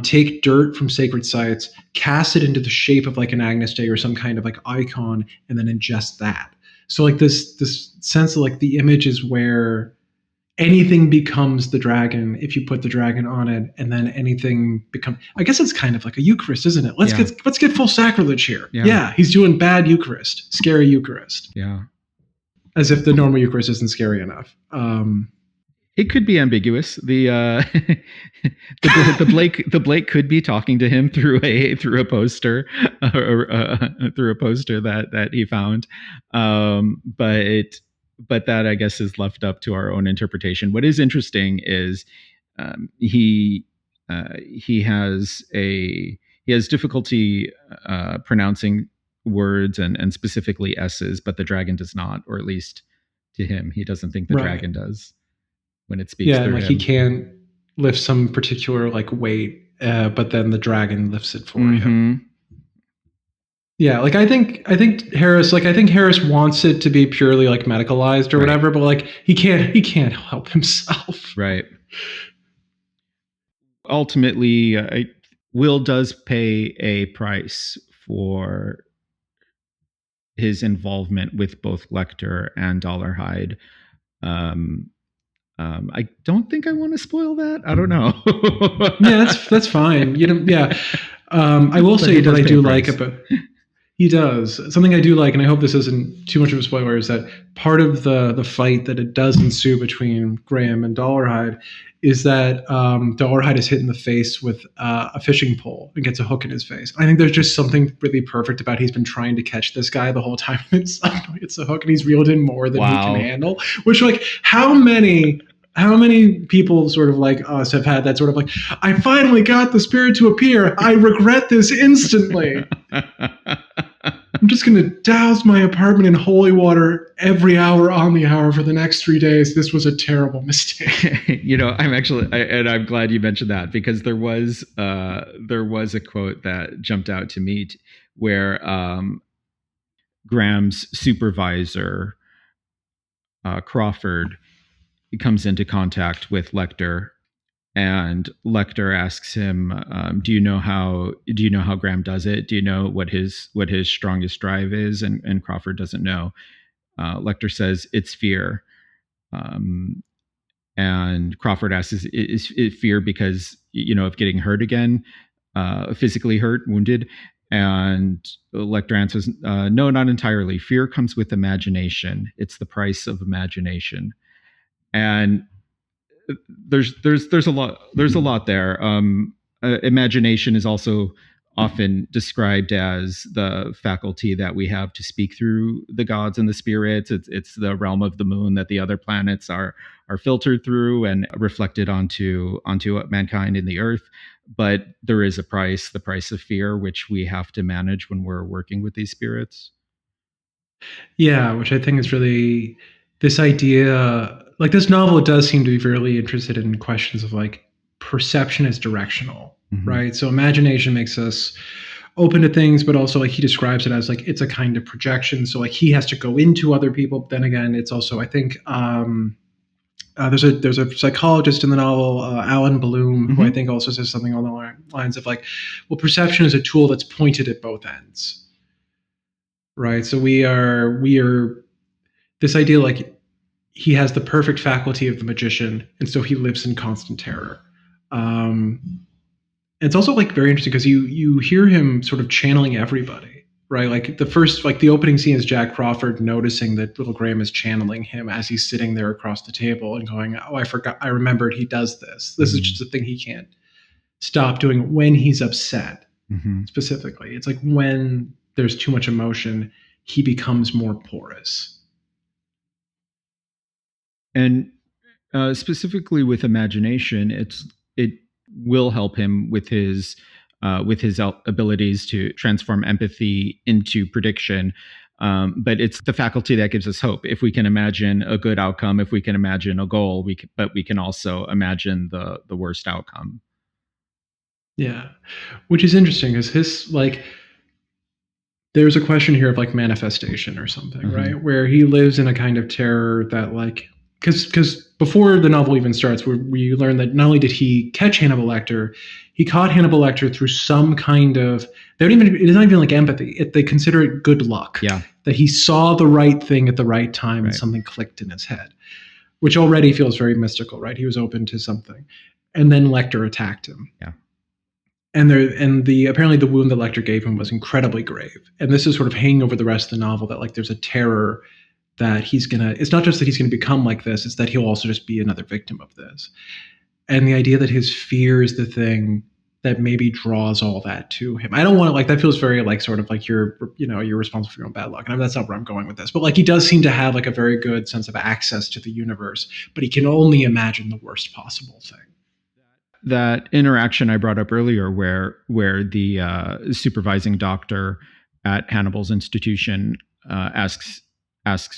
[SPEAKER 10] take dirt from sacred sites, cast it into the shape of like an Agnus Dei or some kind of like icon, and then ingest that. So like this sense of like the image is where anything becomes the dragon if you put the dragon on it, and then anything become. I guess it's kind of like a Eucharist, isn't it? Let's get full sacrilege here. Yeah, he's doing bad Eucharist, scary Eucharist.
[SPEAKER 9] Yeah.
[SPEAKER 10] As if the normal Eucharist isn't scary enough.
[SPEAKER 9] It could be ambiguous. The Blake could be talking to him through a poster through a poster that he found, but that I guess is left up to our own interpretation. What is interesting is he has difficulty pronouncing words and specifically S's, but the dragon does not, or at least to him, he doesn't think the dragon does when it speaks.
[SPEAKER 10] And like him. He can't lift some particular like weight, but then the dragon lifts it for him. Yeah, like I think Harris wants it to be purely like medicalized or whatever, but like he can't help himself.
[SPEAKER 9] Right. Ultimately, Will does pay a price for his involvement with both Lecter and Dollarhide. I don't think I want to spoil that. I don't know.
[SPEAKER 10] Yeah, that's fine. I will say that I do like about. He does. Something I do like, and I hope this isn't too much of a spoiler, is that part of the fight that it does ensue between Graham and Dollarhide is that Dollarhide is hit in the face with a fishing pole and gets a hook in his face. I think there's just something really perfect about he's been trying to catch this guy the whole time. It's a hook and he's reeled in more than he can handle. Which, like, how many people sort of like us have had that sort of like, I finally got the spirit to appear. I regret this instantly. I'm just going to douse my apartment in holy water every hour on the hour for the next 3 days. This was a terrible mistake.
[SPEAKER 9] I'm glad you mentioned that, because there was a quote that jumped out to me where Graham's supervisor, Crawford, comes into contact with Lecter, and Lecter asks him, do you know how Graham does it? Do you know what his strongest drive is? And Crawford doesn't know. Lecter says it's fear. And Crawford asks, is it fear because, of getting hurt again, physically hurt, wounded? And Lecter answers, no, not entirely. Fear comes with imagination. It's the price of imagination. And there's a lot there. Imagination is also often described as the faculty that we have to speak through the gods and the spirits. It's the realm of the moon that the other planets are filtered through and reflected onto mankind in the earth. But there is a price, the price of fear, which we have to manage when we're working with these spirits.
[SPEAKER 10] Yeah, which I think is really this idea. Like, this novel does seem to be fairly interested in questions of like perception as directional, right? So imagination makes us open to things, but also like he describes it as like it's a kind of projection. So like he has to go into other people. But then again, it's also, I think there's a psychologist in the novel, Alan Bloom, who I think also says something along the lines of like, well, perception is a tool that's pointed at both ends, right? So we are this idea like, he has the perfect faculty of the magician, and so he lives in constant terror. It's also like very interesting because you hear him sort of channeling everybody, right? Like the opening scene is Jack Crawford noticing that little Graham is channeling him as he's sitting there across the table and going, "Oh, I remembered he does this. This is just a thing he can't stop doing when he's upset." Specifically, it's like when there's too much emotion, he becomes more porous.
[SPEAKER 9] And specifically with imagination, it will help him with his abilities to transform empathy into prediction. But it's the faculty that gives us hope. If we can imagine a good outcome, if we can imagine a goal, but we can also imagine the worst outcome.
[SPEAKER 10] Yeah, which is interesting because his like there's a question here of like manifestation or something, right? Where he lives in a kind of terror that like because before the novel even starts, we learn that not only did he catch Hannibal Lecter, he caught Hannibal Lecter through some kind of they don't even it is not even like empathy. They consider it good luck.
[SPEAKER 9] Yeah.
[SPEAKER 10] That he saw the right thing at the right time and something clicked in his head, which already feels very mystical, right? He was open to something, and then Lecter attacked him.
[SPEAKER 9] Yeah.
[SPEAKER 10] And apparently the wound that Lecter gave him was incredibly grave. And this is sort of hanging over the rest of the novel that like there's a terror that it's not just that he's gonna become like this, it's that he'll also just be another victim of this. And the idea that his fear is the thing that maybe draws all that to him. I don't want to like that feels very like sort of like you're responsible for your own bad luck. And that's not where I'm going with this. But like he does seem to have like a very good sense of access to the universe, but he can only imagine the worst possible thing.
[SPEAKER 9] That interaction I brought up earlier where the supervising doctor at Hannibal's institution asks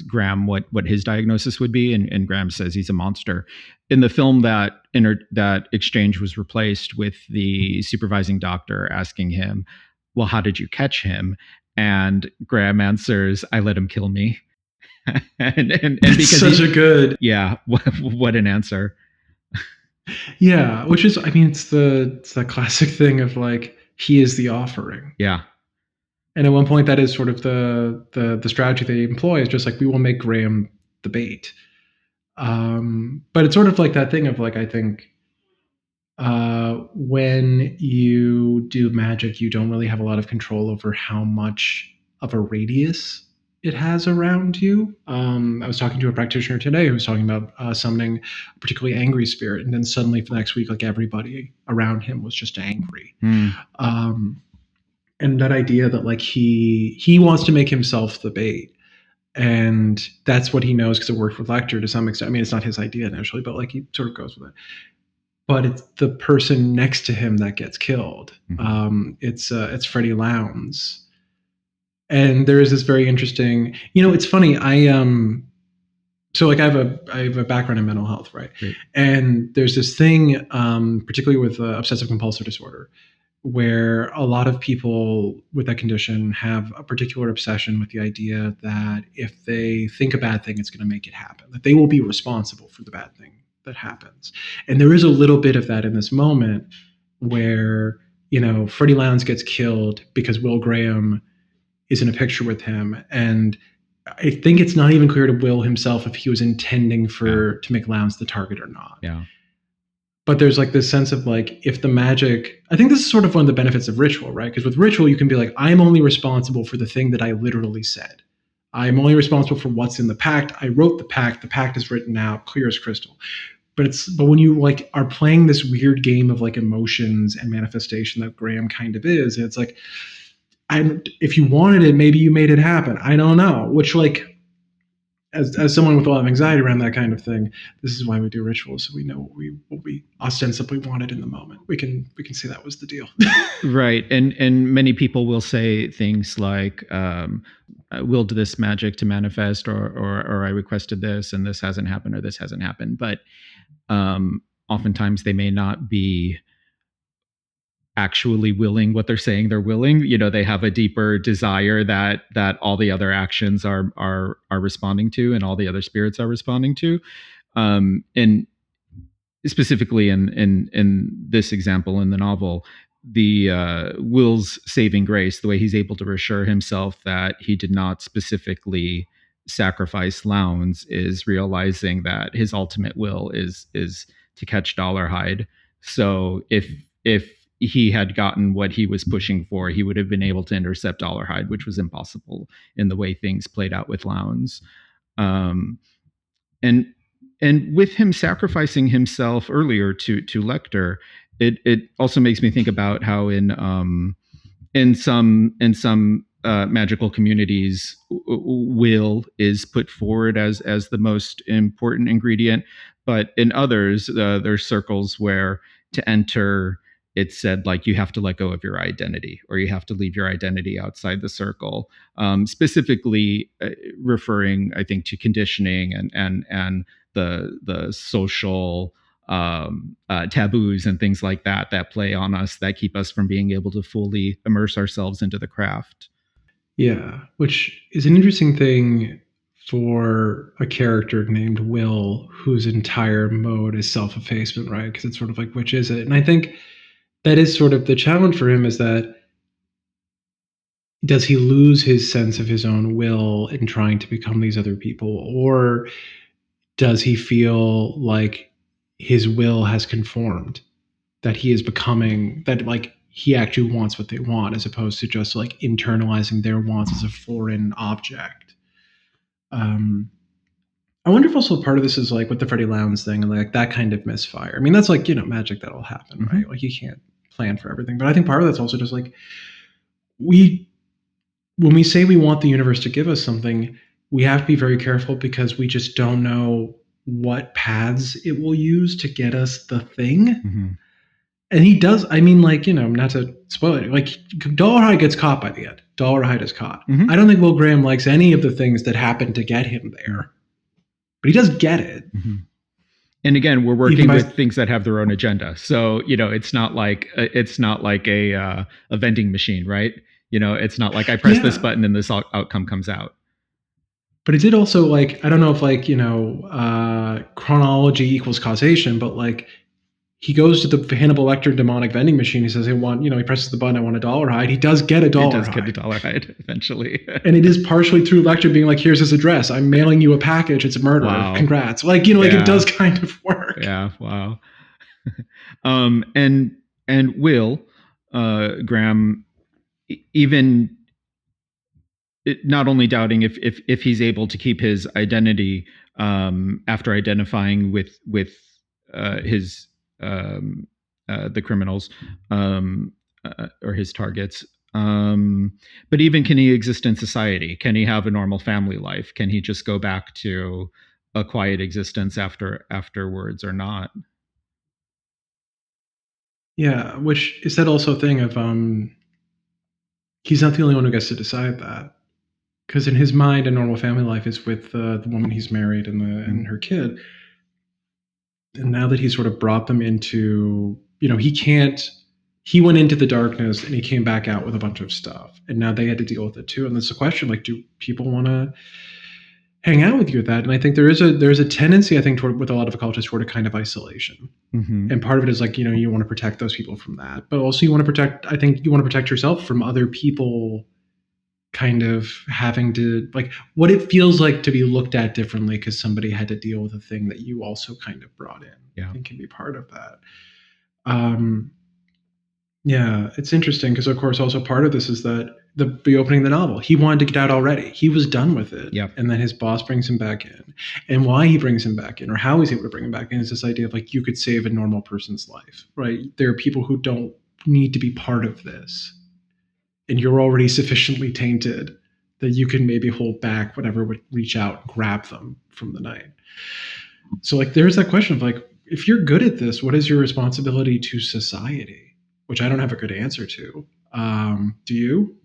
[SPEAKER 9] Graham what his diagnosis would be, and Graham says he's a monster. In the film, that exchange was replaced with the supervising doctor asking him, well, how did you catch him? And Graham answers, I let him kill me. and because
[SPEAKER 10] such a good,
[SPEAKER 9] yeah, what an answer.
[SPEAKER 10] Yeah, which is, I mean, it's the classic thing of like he is the offering.
[SPEAKER 9] Yeah.
[SPEAKER 10] And at one point, that is sort of the strategy they employ is just like we will make Graham the bait. But it's sort of like that thing of like I think when you do magic, you don't really have a lot of control over how much of a radius it has around you. I was talking to a practitioner today who was talking about summoning a particularly angry spirit, and then suddenly for the next week, like everybody around him was just angry. And that idea that like he wants to make himself the bait, and that's what he knows because it worked with Lecter to some extent. I mean, it's not his idea initially, but like he sort of goes with it. But it's the person next to him that gets killed. It's Freddie Lowndes. And there is this very interesting, it's funny. So like I have a background in mental health, right? And there's this thing, particularly with obsessive compulsive disorder, where a lot of people with that condition have a particular obsession with the idea that if they think a bad thing, it's going to make it happen, that they will be responsible for the bad thing that happens. And there is a little bit of that in this moment where, Freddie Lowndes gets killed because Will Graham is in a picture with him. And I think it's not even clear to Will himself if he was intending to make Lowndes the target or not.
[SPEAKER 9] Yeah.
[SPEAKER 10] But there's like this sense of like, if the magic, I think this is sort of one of the benefits of ritual, right? Because with ritual, you can be like, I'm only responsible for the thing that I literally said. I'm only responsible for what's in the pact. I wrote the pact is written out, clear as crystal. But when you like are playing this weird game of like emotions and manifestation that Graham kind of is, it's like, if you wanted it, maybe you made it happen. I don't know. Which, like, as someone with a lot of anxiety around that kind of thing, this is why we do rituals, so we know what we ostensibly wanted in the moment. We can say that was the deal.
[SPEAKER 9] Right, and many people will say things like, "I willed this magic to manifest," or "I requested this, and this hasn't happened," or "This hasn't happened." But oftentimes they may not be actually willing what they're saying they're willing. They have a deeper desire that all the other actions are responding to, and all the other spirits are responding to. And specifically in this example in the novel, the Will's saving grace, the way he's able to reassure himself that he did not specifically sacrifice Lowndes, is realizing that his ultimate will is to catch Dollarhide. So if he had gotten what he was pushing for, he would have been able to intercept Dollarhide, which was impossible in the way things played out with Lowndes. And with him sacrificing himself earlier to Lecter, it also makes me think about how in some magical communities, will is put forward as the most important ingredient, but in others, there's circles where to enter, it's said like you have to let go of your identity, or you have to leave your identity outside the circle, specifically referring, I think, to conditioning and the social taboos and things like that play on us, that keep us from being able to fully immerse ourselves into the craft.
[SPEAKER 10] Yeah, which is an interesting thing for a character named Will, whose entire mode is self-effacement, right? Because it's sort of like, which is it? And I think that is sort of the challenge for him, is that does he lose his sense of his own will in trying to become these other people? Or does he feel like his will has conformed, that he is becoming, that like he actually wants what they want, as opposed to just like internalizing their wants as a foreign object? I wonder if also part of this is like with the Freddie Lowndes thing and like that kind of misfire. I mean, that's like, magic that'll happen, right? Like you can't plan for everything. But I think part of that's also just like when we say we want the universe to give us something, we have to be very careful because we just don't know what paths it will use to get us the thing.
[SPEAKER 9] Mm-hmm.
[SPEAKER 10] And he does, I mean, like, not to spoil it, like Dollarhide gets caught by the end. Dollarhide is caught.
[SPEAKER 9] Mm-hmm.
[SPEAKER 10] I don't think Will Graham likes any of the things that happen to get him there, but he does get it.
[SPEAKER 9] Mm-hmm. And again, we're working with things that have their own agenda. So, it's not like a vending machine, right? It's not like I press this button and this outcome comes out.
[SPEAKER 10] But it did also, like, I don't know if like, chronology equals causation, but like he goes to the Hannibal Lecter demonic vending machine. He says, he presses the button, I want a Dollarhide. He does get a Dollarhide.
[SPEAKER 9] He does get a Dollarhide eventually.
[SPEAKER 10] And it is partially through Lecter being like, here's his address. I'm mailing you a package. It's a murder.
[SPEAKER 9] Wow.
[SPEAKER 10] Congrats. Like, it does kind of work.
[SPEAKER 9] Yeah. Wow. And Will Graham, even not only doubting if he's able to keep his identity after identifying with his the criminals or his targets, but even can he exist in society? Can he have a normal family life? Can he just go back to a quiet existence afterwards or not?
[SPEAKER 10] Yeah, which is that also a thing of he's not the only one who gets to decide that, because in his mind a normal family life is with the woman he's married and her kid. And now that he's sort of brought them into, he went into the darkness and he came back out with a bunch of stuff, and now they had to deal with it too. And there's a question, like, do people want to hang out with you with that? And I think there's a tendency, I think, with a lot of occultists toward a kind of isolation. Mm-hmm. And part of it is like, you want to protect those people from that, but also you want to protect yourself from other people kind of having to, like, what it feels like to be looked at differently because somebody had to deal with a thing that you also kind of brought in.
[SPEAKER 9] Yeah.
[SPEAKER 10] I think can be part of that. Yeah, it's interesting because, of course, also part of this is that the opening of the novel, he wanted to get out already. He was done with it.
[SPEAKER 9] Yep.
[SPEAKER 10] And then his boss brings him back in. And why he brings him back in, or how he's able to bring him back in, is this idea of like, you could save a normal person's life, right? There are people who don't need to be part of this. And you're already sufficiently tainted that you can maybe hold back whatever would reach out and grab them from the night. So like, there's that question of like, if you're good at this, what is your responsibility to society? Which I don't have a good answer to. Do you?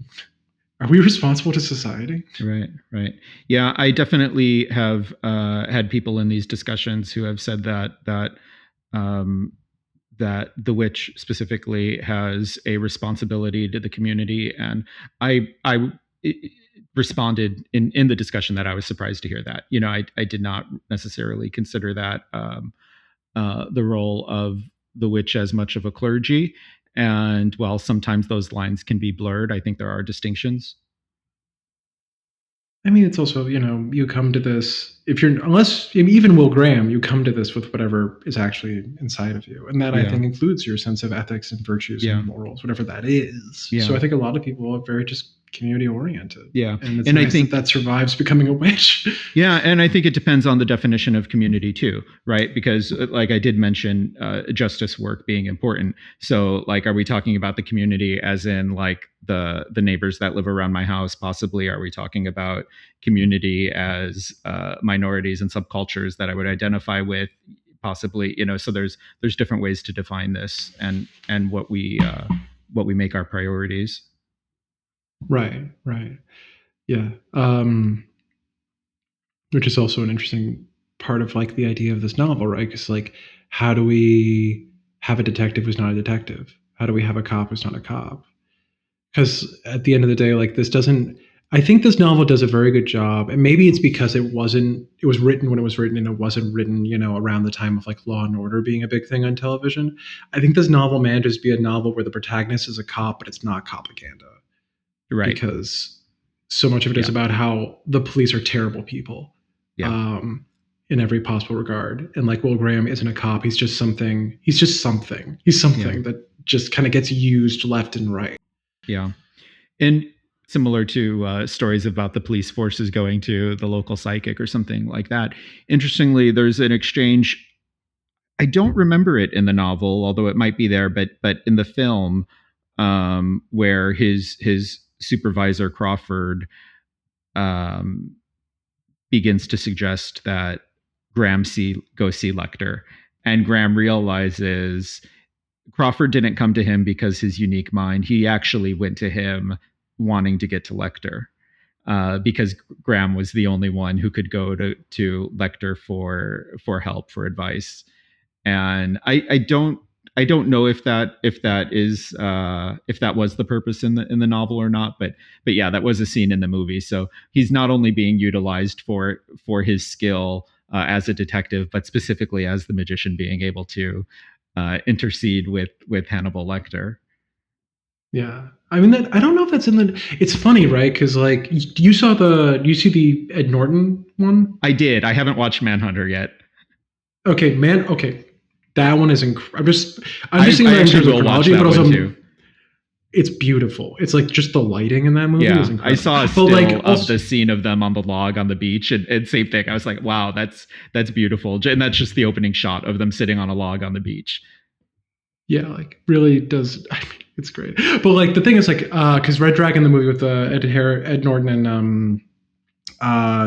[SPEAKER 10] Are we responsible to society?
[SPEAKER 9] Right. Yeah, I definitely have had people in these discussions who have said that the witch specifically has a responsibility to the community, and I responded in the discussion that I was surprised to hear that. I did not necessarily consider that the role of the witch as much of a clergy. And while sometimes those lines can be blurred, I think there are distinctions.
[SPEAKER 10] I mean, it's also, you come to this, even Will Graham, you come to this with whatever is actually inside of you. And that I think includes your sense of ethics and virtues and morals, whatever that is. Yeah. So I think a lot of people are very just community oriented.
[SPEAKER 9] Yeah.
[SPEAKER 10] And it's nice I think that survives becoming a witch.
[SPEAKER 9] Yeah. And I think it depends on the definition of community too, right? Because like I did mention justice work being important. So like, are we talking about the community as in like the neighbors that live around my house? Possibly. Are we talking about community as minorities and subcultures that I would identify with? Possibly, so there's different ways to define this and what we make our priorities.
[SPEAKER 10] Right. Yeah. Which is also an interesting part of like the idea of this novel, right? Because like, How do we have a detective who's not a detective? How do we have a cop who's not a cop? Because at the end of the day, like, this doesn't, I think this novel does a very good job. And maybe it's because it was written when it was written, and it wasn't written, around the time of like Law and Order being a big thing on television. I think this novel manages to be a novel where the protagonist is a cop, but it's not propaganda.
[SPEAKER 9] Right.
[SPEAKER 10] Because so much of it is about how the police are terrible people.
[SPEAKER 9] Yeah.
[SPEAKER 10] In every possible regard. And like Will Graham isn't a cop. He's something that just kind of gets used left and right.
[SPEAKER 9] Yeah. And similar to stories about the police forces going to the local psychic or something like that. Interestingly, there's an exchange. I don't remember it in the novel, although it might be there, but in the film, where his supervisor Crawford begins to suggest that Graham go see Lecter, and Graham realizes Crawford didn't come to him because his unique mind. He actually went to him wanting to get to Lecter, because Graham was the only one who could go to Lecter for help, for advice. And I don't know if that was the purpose in the novel or not, but yeah, that was a scene in the movie. So he's not only being utilized for his skill as a detective, but specifically as the magician, being able to intercede with Hannibal Lecter.
[SPEAKER 10] Yeah, I mean, I don't know if that's in the. It's funny, right? Because like you see the Ed Norton one?
[SPEAKER 9] I did. I haven't watched Manhunter yet.
[SPEAKER 10] Okay, that one is incredible. I'm just seeing that in terms of chronology, but also
[SPEAKER 9] too.
[SPEAKER 10] It's beautiful. It's like just the lighting in that movie is incredible.
[SPEAKER 9] I saw a still of the scene of them on the log on the beach, and same thing. I was like, wow, that's beautiful. And that's just the opening shot of them sitting on a log on the beach.
[SPEAKER 10] Yeah, like really does. I mean, it's great. But like the thing is, like, because Red Dragon, the movie with Ed Norton and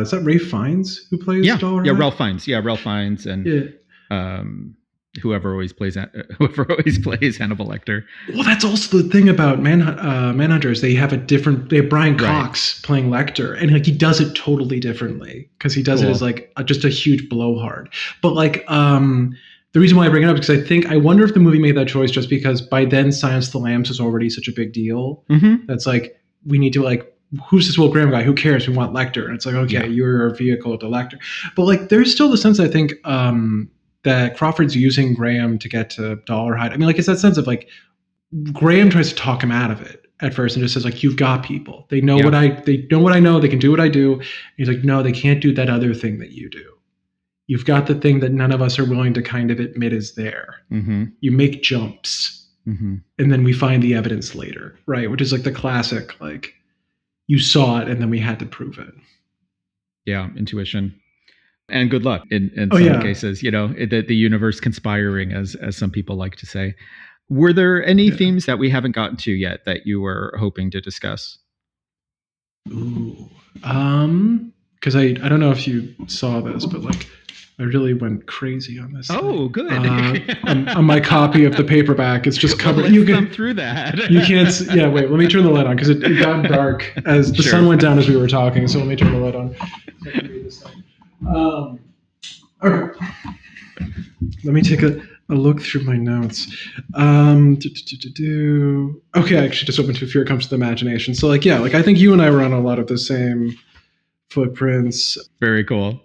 [SPEAKER 10] is that Ralph Fiennes who plays?
[SPEAKER 9] Ralph Fiennes. Yeah, Ralph Fiennes and whoever always plays Hannibal Lecter. Well,
[SPEAKER 10] that's also the thing about Manhunters. They have Brian Cox playing Lecter, and like he does it totally differently, because he does it as like just a huge blowhard. But like the reason why I bring it up is because I wonder if the movie made that choice just because by then Silence of the Lambs was already such a big deal.
[SPEAKER 9] Mm-hmm.
[SPEAKER 10] That's like, we need to like, who's this Will Graham guy? Who cares? We want Lecter. And it's like, okay, you're a vehicle to Lecter. But like, there's still the sense, I think, that Crawford's using Graham to get to Dollarhide. I mean, like, it's that sense of like, Graham tries to talk him out of it at first and just says like, you've got people. They know what I know. They can do what I do. And he's like, no, they can't do that other thing that you do. You've got the thing that none of us are willing to kind of admit is there.
[SPEAKER 9] Mm-hmm.
[SPEAKER 10] You make jumps, and then we find the evidence later, right? Which is like the classic, like, you saw it and then we had to prove it.
[SPEAKER 9] Yeah, intuition. And good luck in some cases, the universe conspiring, as some people like to say. Were there any themes that we haven't gotten to yet that you were hoping to discuss?
[SPEAKER 10] Ooh, because I don't know if you saw this, but like, I really went crazy on this.
[SPEAKER 9] Oh, good.
[SPEAKER 10] On my copy of the paperback, it's just covered.
[SPEAKER 9] Well, you can through that.
[SPEAKER 10] You can't. Yeah, wait. Let me turn the light on, because it got dark as the sun went down as we were talking. So let me turn the light on. So I can read this thing. Okay. Let me take a look through my notes. Okay, I actually just opened to Fear Comes to the Imagination. So like, yeah, like I think you and I were on a lot of the same footprints.
[SPEAKER 9] Very cool.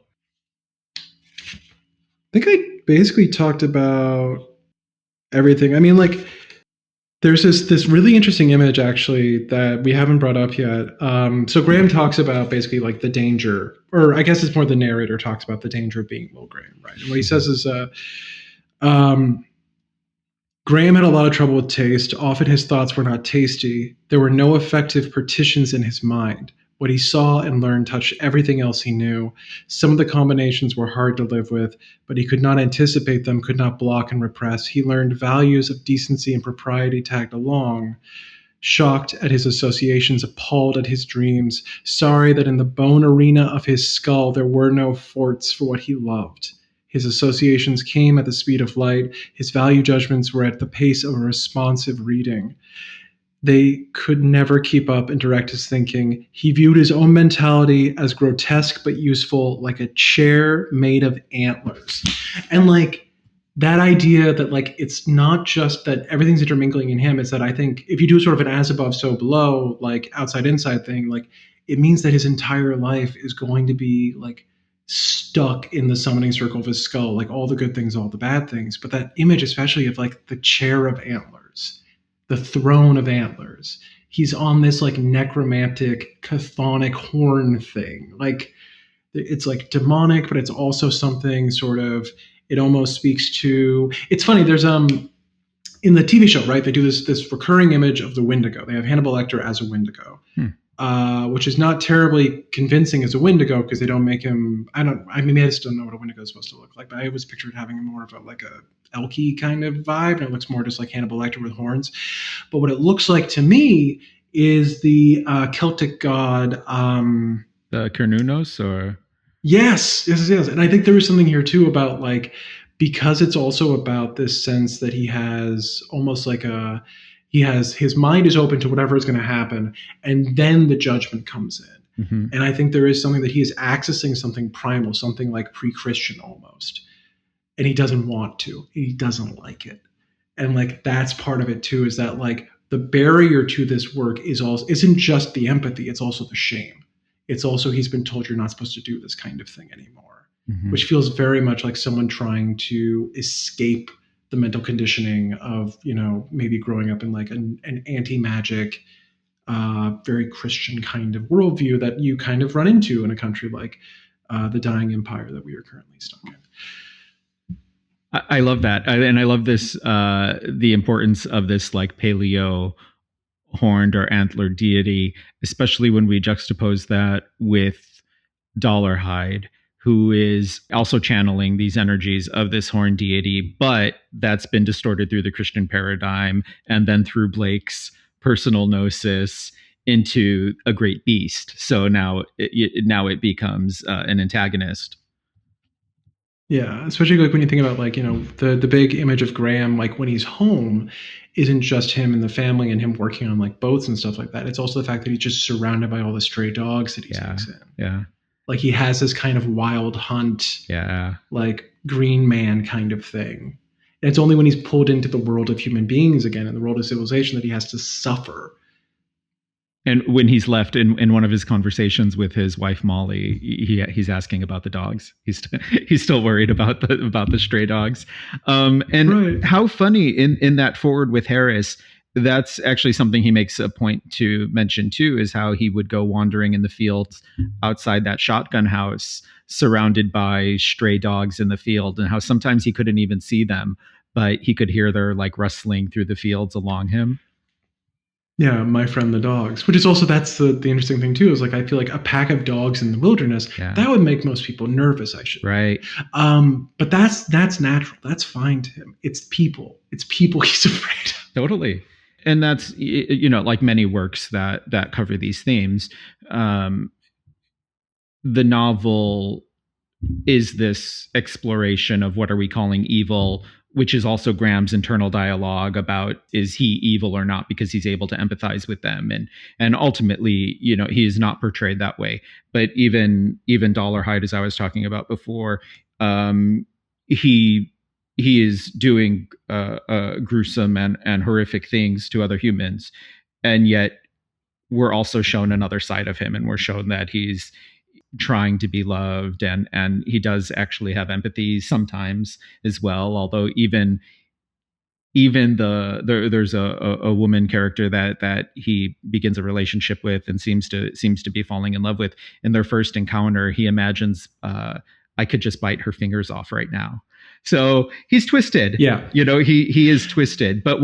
[SPEAKER 10] I think I basically talked about everything. I mean, like, there's this really interesting image actually that we haven't brought up yet. So Graham talks about basically like the danger, or I guess it's more the narrator talks about the danger of being Will Graham, right? And what he says is, Graham had a lot of trouble with taste. Often his thoughts were not tasty. There were no effective partitions in his mind. What he saw and learned touched everything else he knew. Some of the combinations were hard to live with, but he could not anticipate them, could not block and repress. He learned values of decency and propriety tagged along. Shocked at his associations, appalled at his dreams, sorry that in the bone arena of his skull there were no forts for what he loved. His associations came at the speed of light. His value judgments were at the pace of a responsive reading. They could never keep up and direct his thinking. He viewed his own mentality as grotesque but useful, like a chair made of antlers. And like, that idea that like it's not just that everything's intermingling in him, is that I think if you do sort of an as above so below, like outside inside thing, like it means that his entire life is going to be like stuck in the summoning circle of his skull, like all the good things, all the bad things. But that image especially of like the chair of antlers, the throne of antlers, he's on this like necromantic chthonic horn thing, like it's like demonic, but it's also something sort of, it almost speaks to, it's funny, there's in the TV show, right, they do this recurring image of the Wendigo. They have Hannibal Lecter as a Wendigo, which is not terribly convincing as a Wendigo because they don't make him, I just don't know what a Wendigo is supposed to look like, but I always pictured having more of a elky kind of vibe, and it looks more just like Hannibal Lecter with horns. But what it looks like to me is the Celtic god,
[SPEAKER 9] The Cernunnos, or
[SPEAKER 10] yes. And I think there is something here too about like, because it's also about this sense that he has almost like his mind is open to whatever is going to happen, and then the judgment comes in.
[SPEAKER 9] Mm-hmm.
[SPEAKER 10] And I think there is something that he is accessing something primal, something like pre-Christian almost. And he doesn't want to, he doesn't like it. And like, that's part of it too, is that like the barrier to this work isn't just the empathy, it's also the shame. It's also, he's been told you're not supposed to do this kind of thing anymore, which feels very much like someone trying to escape the mental conditioning of, maybe growing up in like an anti-magic, very Christian kind of worldview that you kind of run into in a country like the dying empire that we are currently stuck in.
[SPEAKER 9] I love that. And I love this, the importance of this like paleo horned or antlered deity, especially when we juxtapose that with Dollarhide, who is also channeling these energies of this horned deity, but that's been distorted through the Christian paradigm and then through Blake's personal gnosis into a great beast. So now it becomes an antagonist.
[SPEAKER 10] Yeah, especially like when you think about like, the big image of Graham, like when he's home, isn't just him and the family and him working on like boats and stuff like that. It's also the fact that he's just surrounded by all the stray dogs that he takes in.
[SPEAKER 9] Yeah.
[SPEAKER 10] Like he has this kind of wild hunt, like Green Man kind of thing. And it's only when he's pulled into the world of human beings again, in the world of civilization, that he has to suffer.
[SPEAKER 9] And when he's left in one of his conversations with his wife Molly, he's asking about the dogs. He's still worried about the stray dogs. And how funny in that forward with Harris, that's actually something he makes a point to mention too, is how he would go wandering in the fields outside that shotgun house, surrounded by stray dogs in the field, and how sometimes he couldn't even see them, but he could hear their like rustling through the fields along him.
[SPEAKER 10] Yeah, my friend the dogs, which is also, that's the interesting thing too, is like I feel like a pack of dogs in the wilderness, that would make most people nervous,
[SPEAKER 9] Right.
[SPEAKER 10] But that's natural. That's fine to him. It's people he's afraid of.
[SPEAKER 9] Totally. And that's, like many works that cover these themes, the novel is this exploration of what are we calling evil, which is also Graham's internal dialogue about, is he evil or not, because he's able to empathize with them. And ultimately, he is not portrayed that way. But even Dollarhide, as I was talking about before, he is doing gruesome and horrific things to other humans. And yet we're also shown another side of him, and we're shown that he's trying to be loved, and he does actually have empathy sometimes as well. Although even there's a woman character that he begins a relationship with and seems to be falling in love with. In their first encounter, he imagines, I could just bite her fingers off right now. So he's twisted.
[SPEAKER 10] Yeah,
[SPEAKER 9] he is twisted. But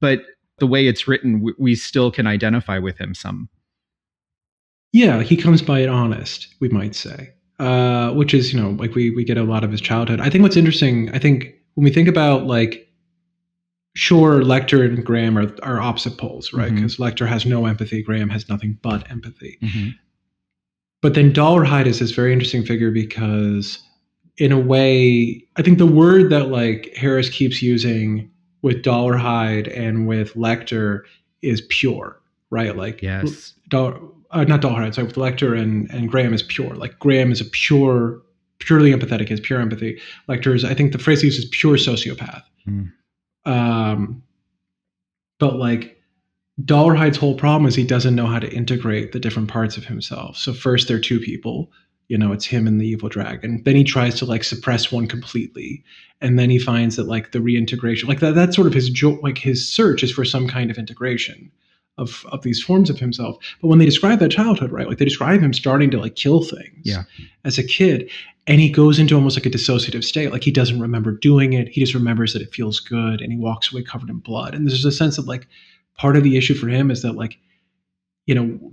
[SPEAKER 9] but the way it's written, we still can identify with him some.
[SPEAKER 10] Yeah, he comes by it honest, we might say, which is, like we get a lot of his childhood. I think what's interesting, when we think about like, sure, Lecter and Graham are opposite poles, right? Because Lecter has no empathy, Graham has nothing but empathy. But then Dollarhide is this very interesting figure because, in a way, I think the word that like Harris keeps using with Dollarhide and with Lecter is pure, right? Like,
[SPEAKER 9] yes.
[SPEAKER 10] Not Dollarhide, sorry, with Lecter and Graham is pure. Like Graham is a pure purely empathetic is pure empathy. Lecter's, I think the phrase he uses is pure sociopath. But like Dollarhide's whole problem is he doesn't know how to integrate the different parts of himself. So first they're two people, it's him and the evil dragon. Then he tries to like suppress one completely. And then he finds that like the reintegration, like that's sort of his search is for some kind of integration of these forms of himself. But when they describe that childhood, right, like they describe him starting to like kill things as a kid. And he goes into almost like a dissociative state. Like he doesn't remember doing it. He just remembers that it feels good. And he walks away covered in blood. And there's a sense of like, part of the issue for him is that like,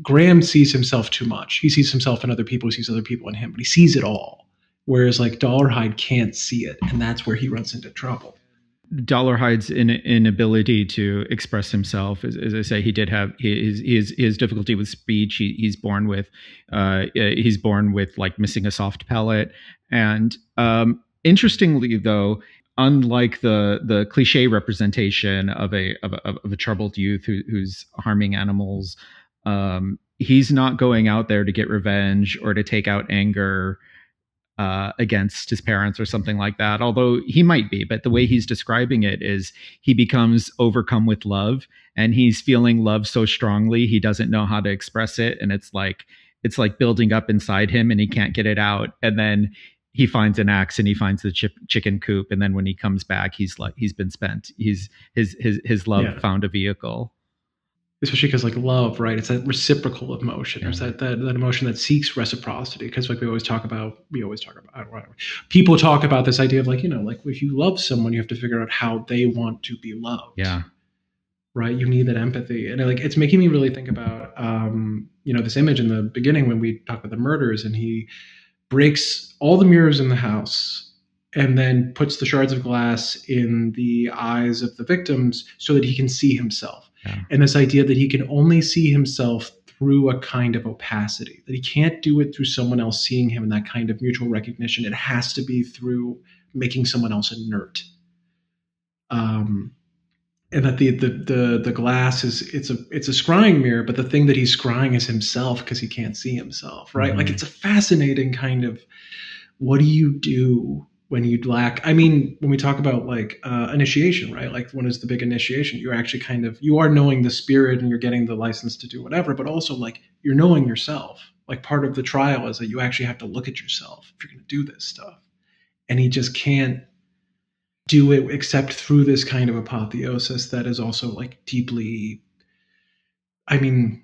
[SPEAKER 10] Graham sees himself too much. He sees himself in other people. He sees other people in him, but he sees it all. Whereas like Dollarhide can't see it. And that's where he runs into trouble.
[SPEAKER 9] Dollarhide's inability to express himself, as I say, he did have his difficulty with speech. He's born with like missing a soft palate. And interestingly, though, unlike the cliche representation of a troubled youth who's harming animals, he's not going out there to get revenge or to take out anger against his parents or something like that, although he might be. But the way he's describing it is he becomes overcome with love, and he's feeling love so strongly he doesn't know how to express it, and it's like building up inside him and he can't get it out. And then he finds an axe and he finds the chicken coop, and then when he comes back, he's been spent. His love found a vehicle.
[SPEAKER 10] Especially because like love, right? It's that reciprocal emotion. It's that emotion that seeks reciprocity. Because like we always talk about, people talk about this idea of like, like if you love someone, you have to figure out how they want to be loved.
[SPEAKER 9] Yeah.
[SPEAKER 10] Right. You need that empathy. And like, it's making me really think about, this image in the beginning when we talk about the murders, and he breaks all the mirrors in the house and then puts the shards of glass in the eyes of the victims so that he can see himself. Yeah. And this idea that he can only see himself through a kind of opacity, that he can't do it through someone else seeing him in that kind of mutual recognition. It has to be through making someone else inert. And that the glass it's a scrying mirror, but the thing that he's scrying is himself because he can't see himself, right? Mm-hmm. Like it's a fascinating kind of, what do you do when you lack? I mean, when we talk about like initiation, right? Like when is the big initiation? You're actually you are knowing the spirit and you're getting the license to do whatever, but also like you're knowing yourself. Like part of the trial is that you actually have to look at yourself if you're going to do this stuff. And he just can't do it except through this kind of apotheosis that is also like deeply, I mean,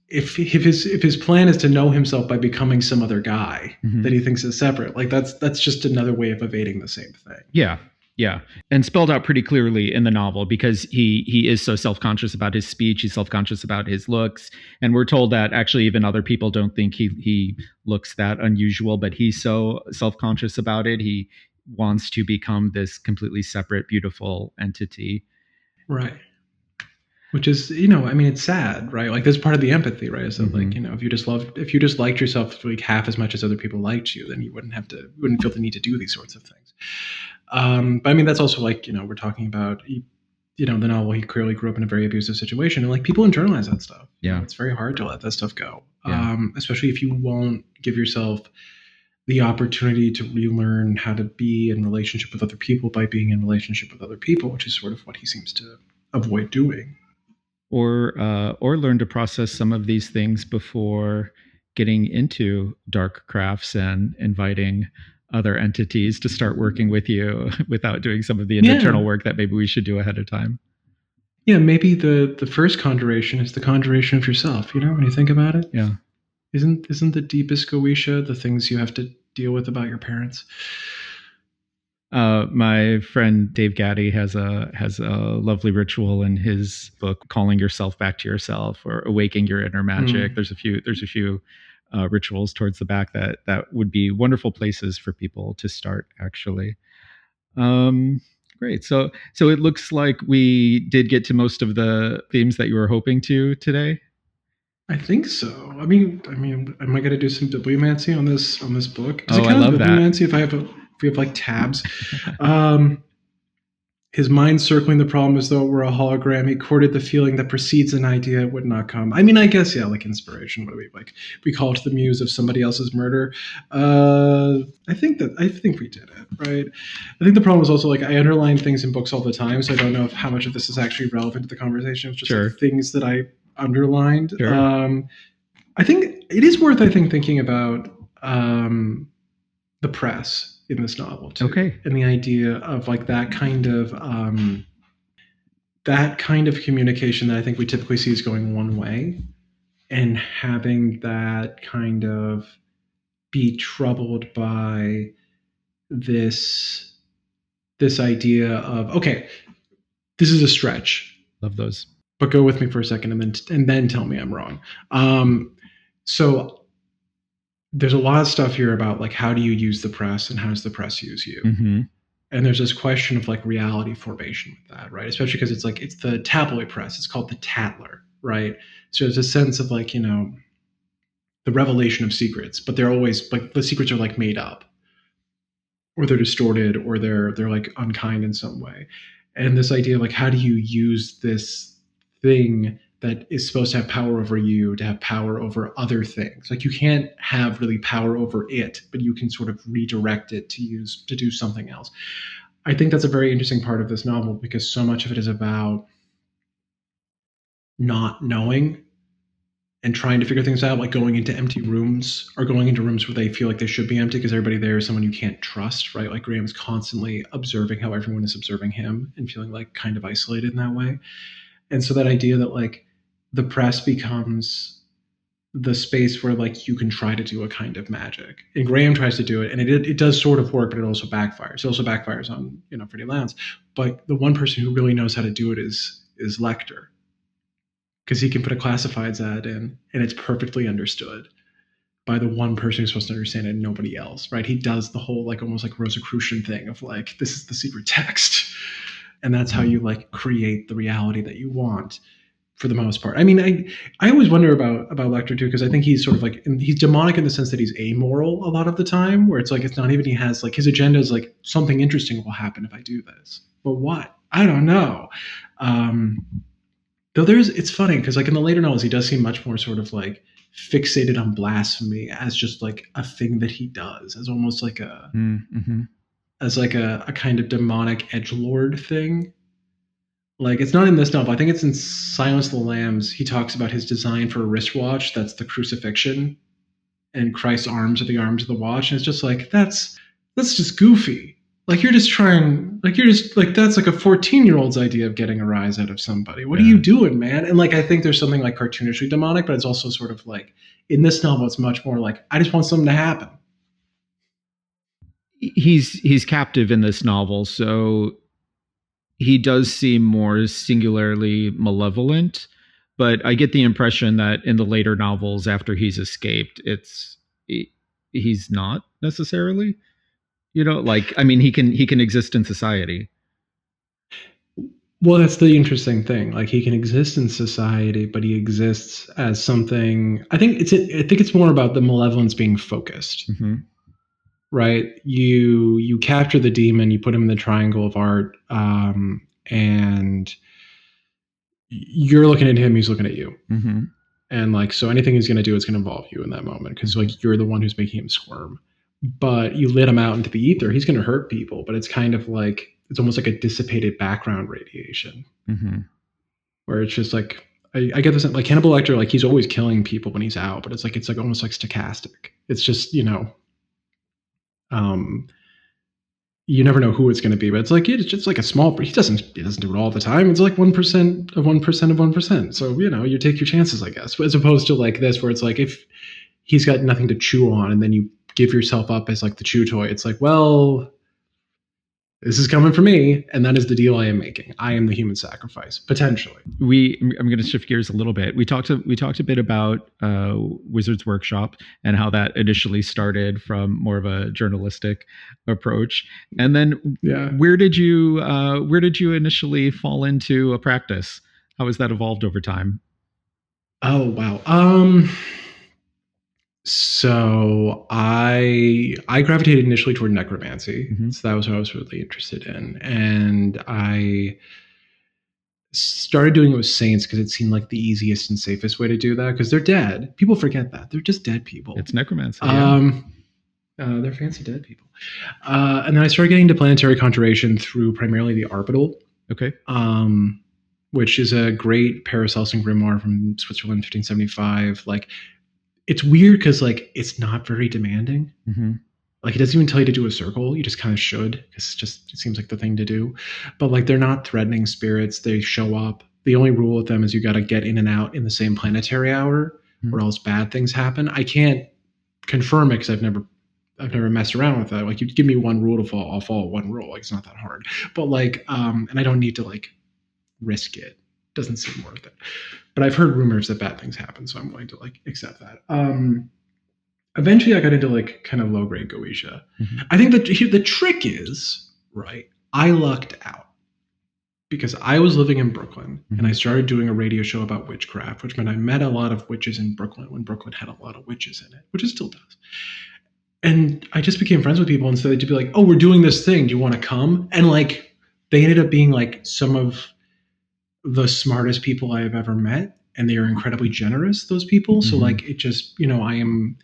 [SPEAKER 10] if his plan is to know himself by becoming some other guy that he thinks is separate, like that's just another way of evading the same thing.
[SPEAKER 9] Yeah. And spelled out pretty clearly in the novel, because he is so self-conscious about his speech. He's self-conscious about his looks. And we're told that actually even other people don't think he looks that unusual, but he's so self-conscious about it. He wants to become this completely separate, beautiful entity.
[SPEAKER 10] Right. Which is, I mean, it's sad, right? Like that's part of the empathy, right? Is that like, if you just liked yourself like half as much as other people liked you, then you wouldn't feel the need to do these sorts of things. But I mean, that's also like, we're talking about, the novel, he clearly grew up in a very abusive situation, and like people internalize that stuff.
[SPEAKER 9] Yeah.
[SPEAKER 10] It's very hard to let that stuff go.
[SPEAKER 9] Yeah.
[SPEAKER 10] Especially if you won't give yourself the opportunity to relearn how to be in relationship with other people by being in relationship with other people, which is sort of what he seems to avoid doing.
[SPEAKER 9] Or learn to process some of these things before getting into dark crafts and inviting other entities to start working with you without doing some of the internal work that maybe we should do ahead of time.
[SPEAKER 10] Yeah, maybe the first conjuration is the conjuration of yourself, when you think about it.
[SPEAKER 9] Yeah.
[SPEAKER 10] Isn't the deepest Goetia the things you have to deal with about your parents?
[SPEAKER 9] My friend Dave Gaddy has a lovely ritual in his book, Calling Yourself Back to Yourself, or Awaking Your Inner Magic. There's a few rituals towards the back that would be wonderful places for people to start, actually. Great. So it looks like we did get to most of the themes that you were hoping to today.
[SPEAKER 10] I think so. I mean, am I going to do some bibliomancy on this book?
[SPEAKER 9] I love that.
[SPEAKER 10] Bibliomancy if we have like tabs. his mind circling the problem as though it were a hologram. He courted the feeling that precedes an idea would not come. I mean, I guess, yeah, like inspiration. What do we like? We call it the muse of somebody else's murder. I think we did it, right? I think the problem is also like I underline things in books all the time, so I don't know how much of this is actually relevant to the conversation. It's just like things that I underlined.
[SPEAKER 9] Sure.
[SPEAKER 10] I think it is worth, thinking about the press in this novel too.
[SPEAKER 9] Okay.
[SPEAKER 10] And the idea of like that kind of communication that I think we typically see is going one way, and having that kind of be troubled by this idea of, okay, this is a stretch.
[SPEAKER 9] Love those.
[SPEAKER 10] But go with me for a second and then tell me I'm wrong. So there's a lot of stuff here about like how do you use the press and how does the press use you?
[SPEAKER 9] Mm-hmm.
[SPEAKER 10] And there's this question of like reality formation with that, right? Especially because it's the tabloid press. It's called the tattler, right? So there's a sense of like, the revelation of secrets, but they're always like the secrets are like made up, or they're distorted, or they're like unkind in some way. And this idea of like how do you use this thing that is supposed to have power over you to have power over other things. Like you can't have really power over it, but you can sort of redirect it to do something else. I think that's a very interesting part of this novel because so much of it is about not knowing and trying to figure things out, like going into empty rooms or going into rooms where they feel like they should be empty because everybody there is someone you can't trust, right? Like Graham's constantly observing how everyone is observing him and feeling like kind of isolated in that way. And so that idea that like the press becomes the space where like you can try to do a kind of magic, and Graham tries to do it, and it does sort of work, but it also backfires. It also backfires on Freddie Lowndes. But the one person who really knows how to do it is Lecter, because he can put a classifieds ad in, and it's perfectly understood by the one person who's supposed to understand it and nobody else, right? He does the whole like almost like Rosicrucian thing of like this is the secret text, and that's how you like create the reality that you want. For the most part. I mean, I always wonder about Lecter too, because I think he's sort of like, he's demonic in the sense that he's amoral a lot of the time, where it's like, it's not even, he has like, his agenda is like, something interesting will happen if I do this. But what? I don't know. Though it's funny, because like in the later novels, he does seem much more sort of like fixated on blasphemy as just like a thing that he does, as almost like as like a kind of demonic edgelord thing. Like, it's not in this novel. I think it's in Silence of the Lambs. He talks about his design for a wristwatch that's the crucifixion, and Christ's arms are the arms of the watch. And it's just like, that's just goofy. Like, that's like a 14-year-old's idea of getting a rise out of somebody. What are you doing, man? And like, I think there's something like cartoonishly demonic, but it's also sort of like, in this novel, it's much more like, I just want something to happen.
[SPEAKER 9] He's captive in this novel, so he does seem more singularly malevolent, but I get the impression that in the later novels after he's escaped, he's not necessarily, like, I mean, he can exist in society.
[SPEAKER 10] Well, that's the interesting thing. Like, he can exist in society, but he exists as something. I think it's more about the malevolence being focused. Mm-hmm. Right? You capture the demon, you put him in the triangle of art, and you're looking at him, he's looking at you. Mm-hmm. And like, so anything he's going to do is going to involve you in that moment, because like you're the one who's making him squirm. But you lit him out into the ether, he's going to hurt people, but it's kind of like, it's almost like a dissipated background radiation, where it's just like, I get this, like Hannibal Lecter, like he's always killing people when he's out, but it's like almost like stochastic. It's just, you never know who it's going to be, but it's just like a small, he doesn't do it all the time. It's like 1% of 1% of 1%. So, you take your chances, I guess, as opposed to like this, where it's like, if he's got nothing to chew on and then you give yourself up as like the chew toy, it's like, well, this is coming for me, and that is the deal I am making. I am the human sacrifice, potentially.
[SPEAKER 9] I'm going to shift gears a little bit. We talked a bit about Wizard's Workshop and how that initially started from more of a journalistic approach, and then where did you initially fall into a practice? How has that evolved over time?
[SPEAKER 10] Oh wow. So I gravitated initially toward necromancy.
[SPEAKER 9] Mm-hmm.
[SPEAKER 10] So that was what I was really interested in. And I started doing it with saints because it seemed like the easiest and safest way to do that, because they're dead. People forget that. They're just dead people.
[SPEAKER 9] It's necromancy. Yeah.
[SPEAKER 10] They're fancy dead people. And then I started getting into planetary conjuration through primarily the Arbitral.
[SPEAKER 9] Okay.
[SPEAKER 10] Which is a great Paracelsian grimoire from Switzerland, 1575. Like, it's weird because like it's not very demanding.
[SPEAKER 9] Mm-hmm.
[SPEAKER 10] Like, it doesn't even tell you to do a circle. You just kind of should, because it seems like the thing to do. But like, they're not threatening spirits. They show up. The only rule with them is you got to get in and out in the same planetary hour, or else bad things happen. I can't confirm it because I've never messed around with that. Like, you give me one rule to follow, I'll follow one rule. Like, it's not that hard. But like, and I don't need to like risk it. Doesn't seem worth it. But I've heard rumors that bad things happen, so I'm willing to like accept that. Eventually I got into like kind of low grade Goetia. Mm-hmm. I think that the trick is, right, I lucked out because I was living in Brooklyn, mm-hmm. and I started doing a radio show about witchcraft, which meant I met a lot of witches in Brooklyn when Brooklyn had a lot of witches in it, which it still does. And I just became friends with people, and so they'd be like, oh, we're doing this thing. Do you want to come? And like, they ended up being like some of the smartest people I have ever met. And they are incredibly generous, those people. Mm-hmm. So like, it just, I am,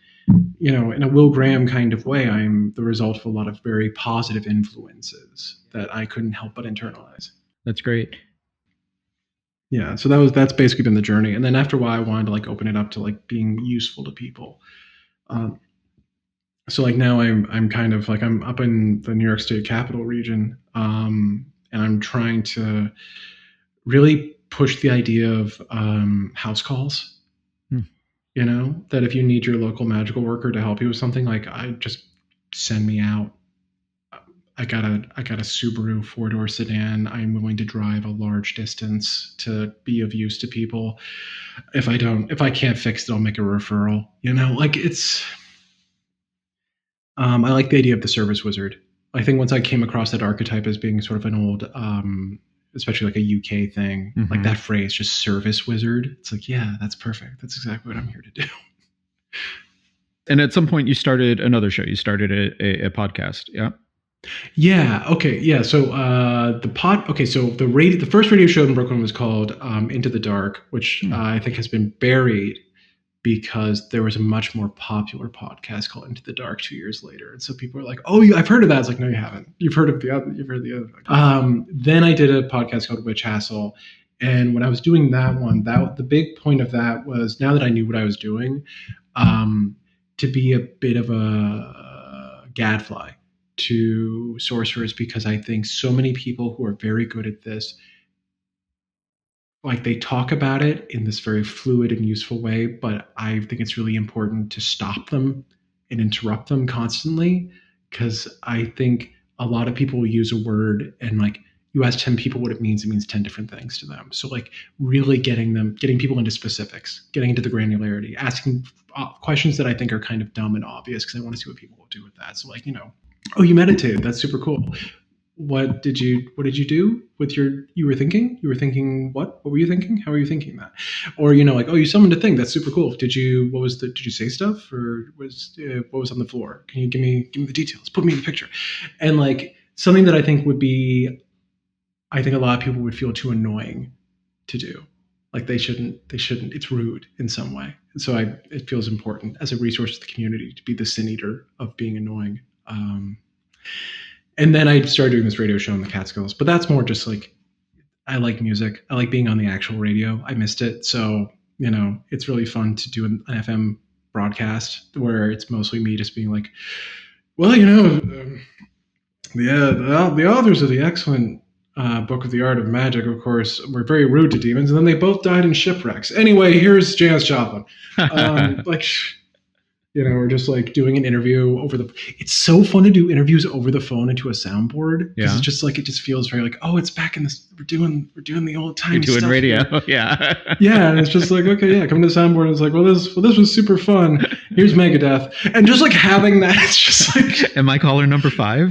[SPEAKER 10] in a Will Graham kind of way, I'm the result of a lot of very positive influences that I couldn't help but internalize.
[SPEAKER 9] That's great.
[SPEAKER 10] Yeah. So that's basically been the journey. And then after a while, I wanted to like open it up to like being useful to people. So like now I'm kind of like, I'm up in the New York State Capital region. And I'm trying to really push the idea of house calls. That if you need your local magical worker to help you with something, like, I just send me out. I got a Subaru 4-door sedan. I'm willing to drive a large distance to be of use to people. If I can't fix it, I'll make a referral. Like, it's I like the idea of the service wizard. I think once I came across that archetype as being sort of an old especially like a UK thing, mm-hmm. like that phrase, just service wizard. It's like, yeah, that's perfect. That's exactly what I'm here to do.
[SPEAKER 9] And at some point you started another show. You started a podcast. Yeah.
[SPEAKER 10] Yeah. Okay. Yeah. So so the first radio show in Brooklyn was called Into the Dark, which I think has been buried because there was a much more popular podcast called Into the Dark 2 years later. And so people are like, oh, I've heard of that. It's like, no, you haven't. You've heard of the other. Then I did a podcast called Witch Hassle. And when I was doing that one, the big point of that was, now that I knew what I was doing, to be a bit of a gadfly to sorcerers, because I think so many people who are very good at this, like, they talk about it in this very fluid and useful way, but I think it's really important to stop them and interrupt them constantly, because I think a lot of people will use a word and, like, you ask 10 people what it means 10 different things to them. So, like, really getting people into specifics, getting into the granularity, asking questions that I think are kind of dumb and obvious, because I want to see what people will do with that. So, like, oh, you meditated. That's super cool. What did you do with you were thinking what were you thinking? How were you thinking that? Or, like, oh, you summoned a thing. That's super cool. Did you say stuff, or what was on the floor? Can you give me the details? Put me in the picture. And, like, something that I think a lot of people would feel too annoying to do. Like, they shouldn't, it's rude in some way. And so it feels important as a resource to the community to be the sin eater of being annoying. And then I started doing this radio show in the Catskills, but that's more just like, I like music. I like being on the actual radio. I missed it. So, it's really fun to do an FM broadcast where it's mostly me just being like, well, the authors of the excellent book of the Art of Magic, of course, were very rude to demons, and then they both died in shipwrecks. Anyway, here's Janis Joplin. We're just like doing an interview it's so fun to do interviews over the phone into a soundboard. Because it's just like, it just feels very like, oh, it's back in this, we're doing the old time
[SPEAKER 9] You're doing
[SPEAKER 10] stuff.
[SPEAKER 9] Radio. Yeah.
[SPEAKER 10] Yeah. And it's just like, okay, yeah, come to the soundboard. And it's like, well, this was super fun. Here's Megadeth. And just like having that, it's just like,
[SPEAKER 9] am I caller number 5?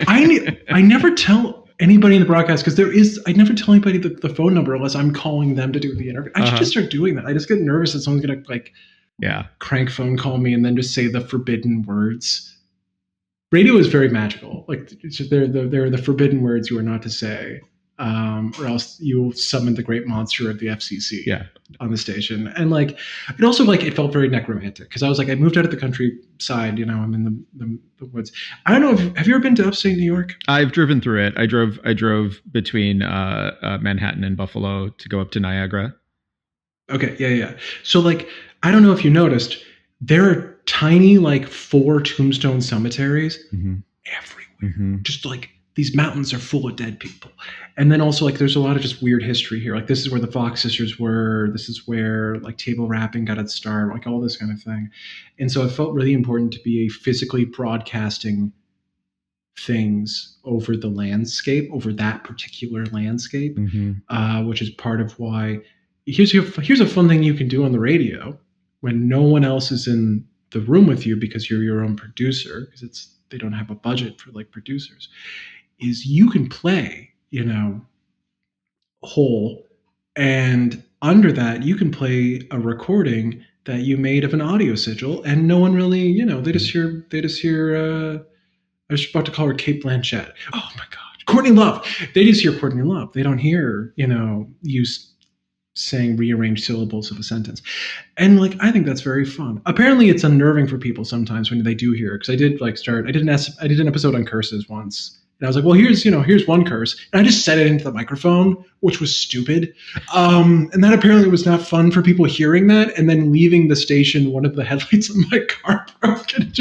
[SPEAKER 10] I never tell anybody in the broadcast, because I never tell anybody the phone number unless I'm calling them to do the interview. I should just start doing that. I just get nervous that someone's going to, like,
[SPEAKER 9] Yeah.
[SPEAKER 10] crank phone call me and then just say the forbidden words. Radio is very magical. Like they're the forbidden words you are not to say, or else you will summon the great monster of the FCC.
[SPEAKER 9] Yeah.
[SPEAKER 10] On the station. And like it also like it felt very necromantic because I was like I moved out of the countryside, you know, I'm in the woods. I don't know if have you ever been to upstate New York?
[SPEAKER 9] I've driven through it. I drove between Manhattan and Buffalo to go up to Niagara.
[SPEAKER 10] Okay, yeah. So like I don't know if you noticed, there are tiny like 4 tombstone cemeteries everywhere. Just like these mountains are full of dead people. And then also like there's a lot of just weird history here. Like this is where the Fox sisters were. This is where like table rapping got its start, like all this kind of thing. And so it felt really important to be physically broadcasting things over the landscape, over that particular landscape, which is part of why here's a fun thing you can do on the radio when no one else is in the room with you because you're your own producer, because they don't have a budget for like producers, is you can play, you know, whole, and under that you can play a recording that you made of an audio sigil, and no one really, you know, they just hear I was about to call her Kate Blanchett. Oh my God, Courtney Love. They just hear Courtney Love. They don't hear, you know, you saying rearranged syllables of a sentence. And like I think that's very fun. Apparently it's unnerving for people sometimes when they do hear it, because I did an episode on curses once. And I was like, well, here's one curse. And I just said it into the microphone, which was stupid. And that apparently was not fun for people hearing that. And then leaving the station, one of the headlights of my car broke. And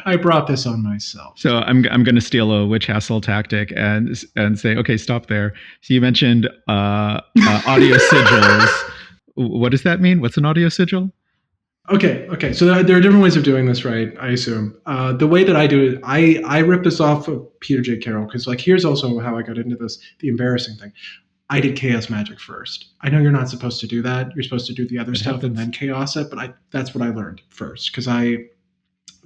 [SPEAKER 10] I brought this on myself.
[SPEAKER 9] So I'm going to steal a witch hassle tactic and say, okay, stop there. So you mentioned audio sigils. What does that mean? What's an audio sigil?
[SPEAKER 10] Okay. So there are different ways of doing this, right? I assume. The way that I do it, I rip this off of Peter J. Carroll, because like here's also how I got into this, the embarrassing thing. I did chaos magic first. I know you're not supposed to do that. You're supposed to do the other stuff and then chaos it, but that's what I learned first. Because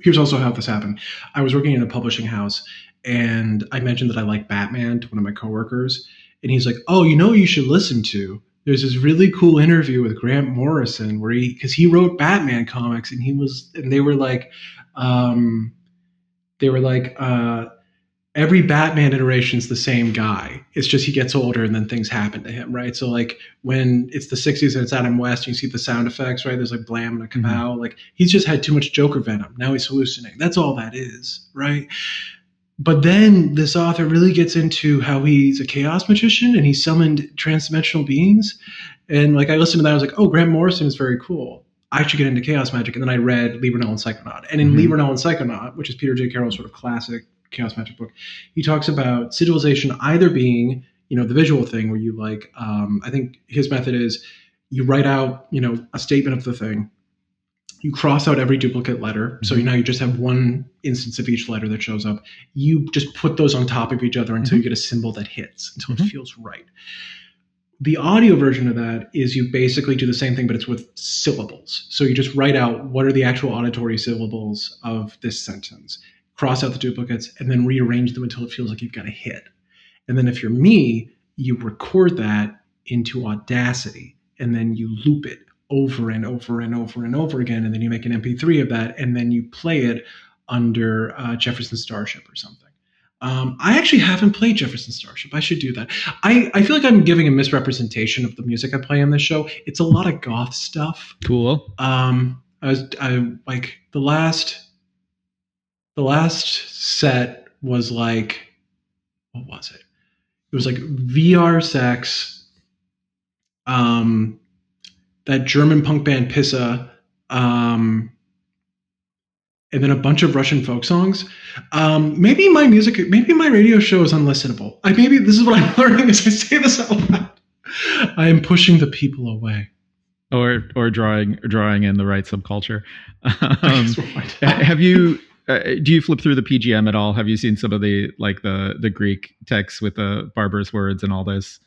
[SPEAKER 10] here's also how this happened. I was working in a publishing house, and I mentioned that I like Batman to one of my coworkers, and he's like, "Oh, you know what you should listen to? There's this really cool interview with Grant Morrison where because he wrote Batman comics, and they were like, every Batman iteration is the same guy. It's just he gets older and then things happen to him, right? So like when it's the 60s and it's Adam West, and you see the sound effects, right? There's like blam and a kapow. Like he's just had too much Joker venom. Now he's hallucinating. That's all that is, right? But then this author really gets into how he's a chaos magician and he summoned transdimensional beings. And like I listened to that, I was like, oh, Grant Morrison is very cool. I should get into chaos magic. And then I read Libernal and Psychonaut. And in Libernal and Psychonaut, which is Peter J. Carroll's sort of classic chaos magic book, he talks about sigilization either being, you know, the visual thing where you like, I think his method is you write out, you know, a statement of the thing. You cross out every duplicate letter. So now you just have one instance of each letter that shows up. You just put those on top of each other until you get a symbol that hits, until it feels right. The audio version of that is you basically do the same thing, but it's with syllables. So you just write out what are the actual auditory syllables of this sentence, cross out the duplicates, and then rearrange them until it feels like you've got a hit. And then if you're me, you record that into Audacity, and then you loop it over and over and over and over again, and then you make an MP3 of that, and then you play it under Jefferson Starship or something. I actually haven't played Jefferson Starship. I should do that. I feel like I'm giving a misrepresentation of the music I play on this show. It's a lot of goth stuff.
[SPEAKER 9] Cool.
[SPEAKER 10] I like the last set was like, what was it? It was like VR Sex, that German punk band Pissa, and then a bunch of Russian folk songs. Maybe my radio show is unlistenable. Maybe this is what I'm learning as I say this out loud. I am pushing the people away.
[SPEAKER 9] Or drawing in the right subculture. Have you? Do you flip through the PGM at all? Have you seen some of the Greek texts with the barbarous words and all this?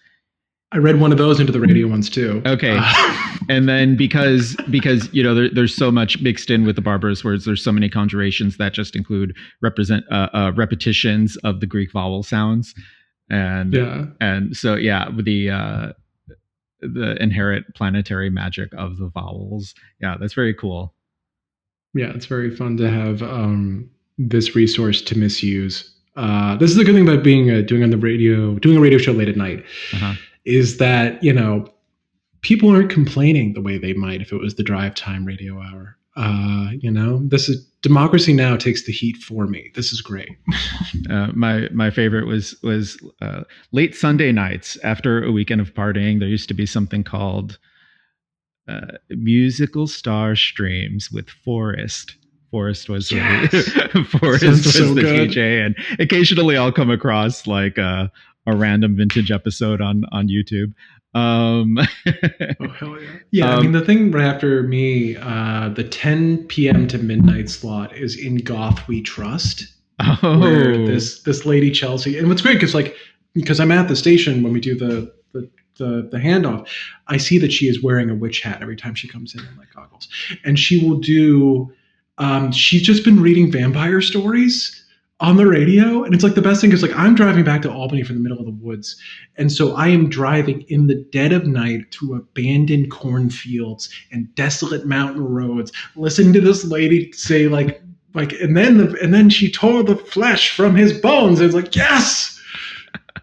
[SPEAKER 10] I read one of those into the radio ones too.
[SPEAKER 9] Okay. And then because you know there's so much mixed in with the barbarous words, there's so many conjurations that just include repetitions of the Greek vowel sounds, and so the inherent planetary magic of the vowels. Yeah, that's very cool.
[SPEAKER 10] Yeah, it's very fun to have this resource to misuse. This is the good thing about doing a radio show late at night, is that people aren't complaining the way they might if it was the drive time radio hour. This is Democracy Now! Takes the heat for me. This is great.
[SPEAKER 9] My favorite was late Sunday nights after a weekend of partying. There used to be something called Musical Star Streams with Forrest. Forrest was the DJ, and occasionally I'll come across like a random vintage episode on YouTube.
[SPEAKER 10] Oh hell yeah! Yeah, I mean the thing right after me, the 10 p.m. to midnight slot is In Goth We Trust.
[SPEAKER 9] Oh,
[SPEAKER 10] where this lady Chelsea, and what's great because I'm at the station when we do the handoff, I see that she is wearing a witch hat every time she comes in and like goggles, and she will do. She's just been reading vampire stories on the radio, and it's like the best thing is like I'm driving back to Albany from the middle of the woods, and so I am driving in the dead of night through abandoned cornfields and desolate mountain roads, listening to this lady say like and then she tore the flesh from his bones. It's like, yes,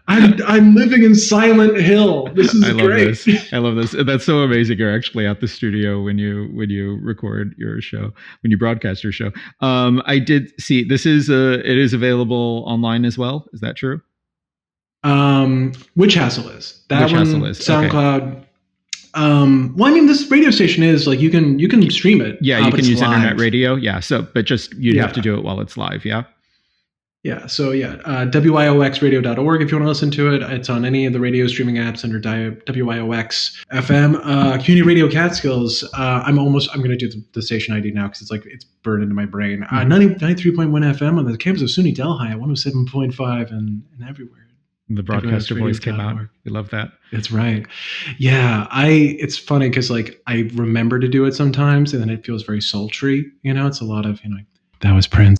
[SPEAKER 10] I'm living in Silent Hill. This is great.
[SPEAKER 9] I love this. That's so amazing. You're actually at the studio when you record your show, when you broadcast your show. I did see it is available online as well. Is that true?
[SPEAKER 10] Witch Hassle is.
[SPEAKER 9] Witch Hassle is.
[SPEAKER 10] SoundCloud. Okay. Well, I mean, this radio station is like you can stream it.
[SPEAKER 9] Yeah, you can use internet radio. Yeah. So, but just you'd have to do it while it's live. Yeah.
[SPEAKER 10] Yeah, so wyoxradio.org if you want to listen to it. It's on any of the radio streaming apps under WYOX FM. Community Radio Catskills, I'm going to do the station ID now because it's burned into my brain. 93.1 FM on the campus of SUNY Delhi at 107.5 and everywhere.
[SPEAKER 9] The broadcaster voice came out. We love that.
[SPEAKER 10] That's right. Yeah, it's funny because like I remember to do it sometimes and then it feels very sultry. It's a lot of, that was Prince.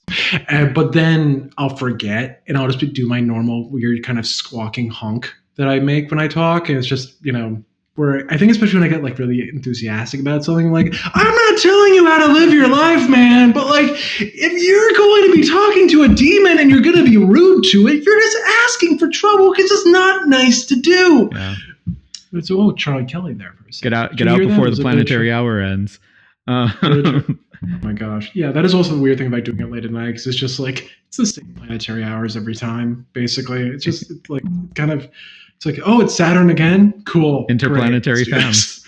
[SPEAKER 10] But then I'll forget and I'll just do my normal weird kind of squawking honk that I make when I talk. And it's just, where I think especially when I get like really enthusiastic about something, like, I'm not telling you how to live your life, man. But like, if you're going to be talking to a demon and you're going to be rude to it, you're just asking for trouble because it's not nice to do.
[SPEAKER 9] Yeah.
[SPEAKER 10] It's Charlie Kelly there for a second.
[SPEAKER 9] Get out before the planetary hour ends.
[SPEAKER 10] Oh my gosh. Yeah, that is also the weird thing about doing it late at night because it's just like, it's the same planetary hours every time, basically. It's just like kind of, it's like, oh, it's Saturn again? Cool.
[SPEAKER 9] Interplanetary fans.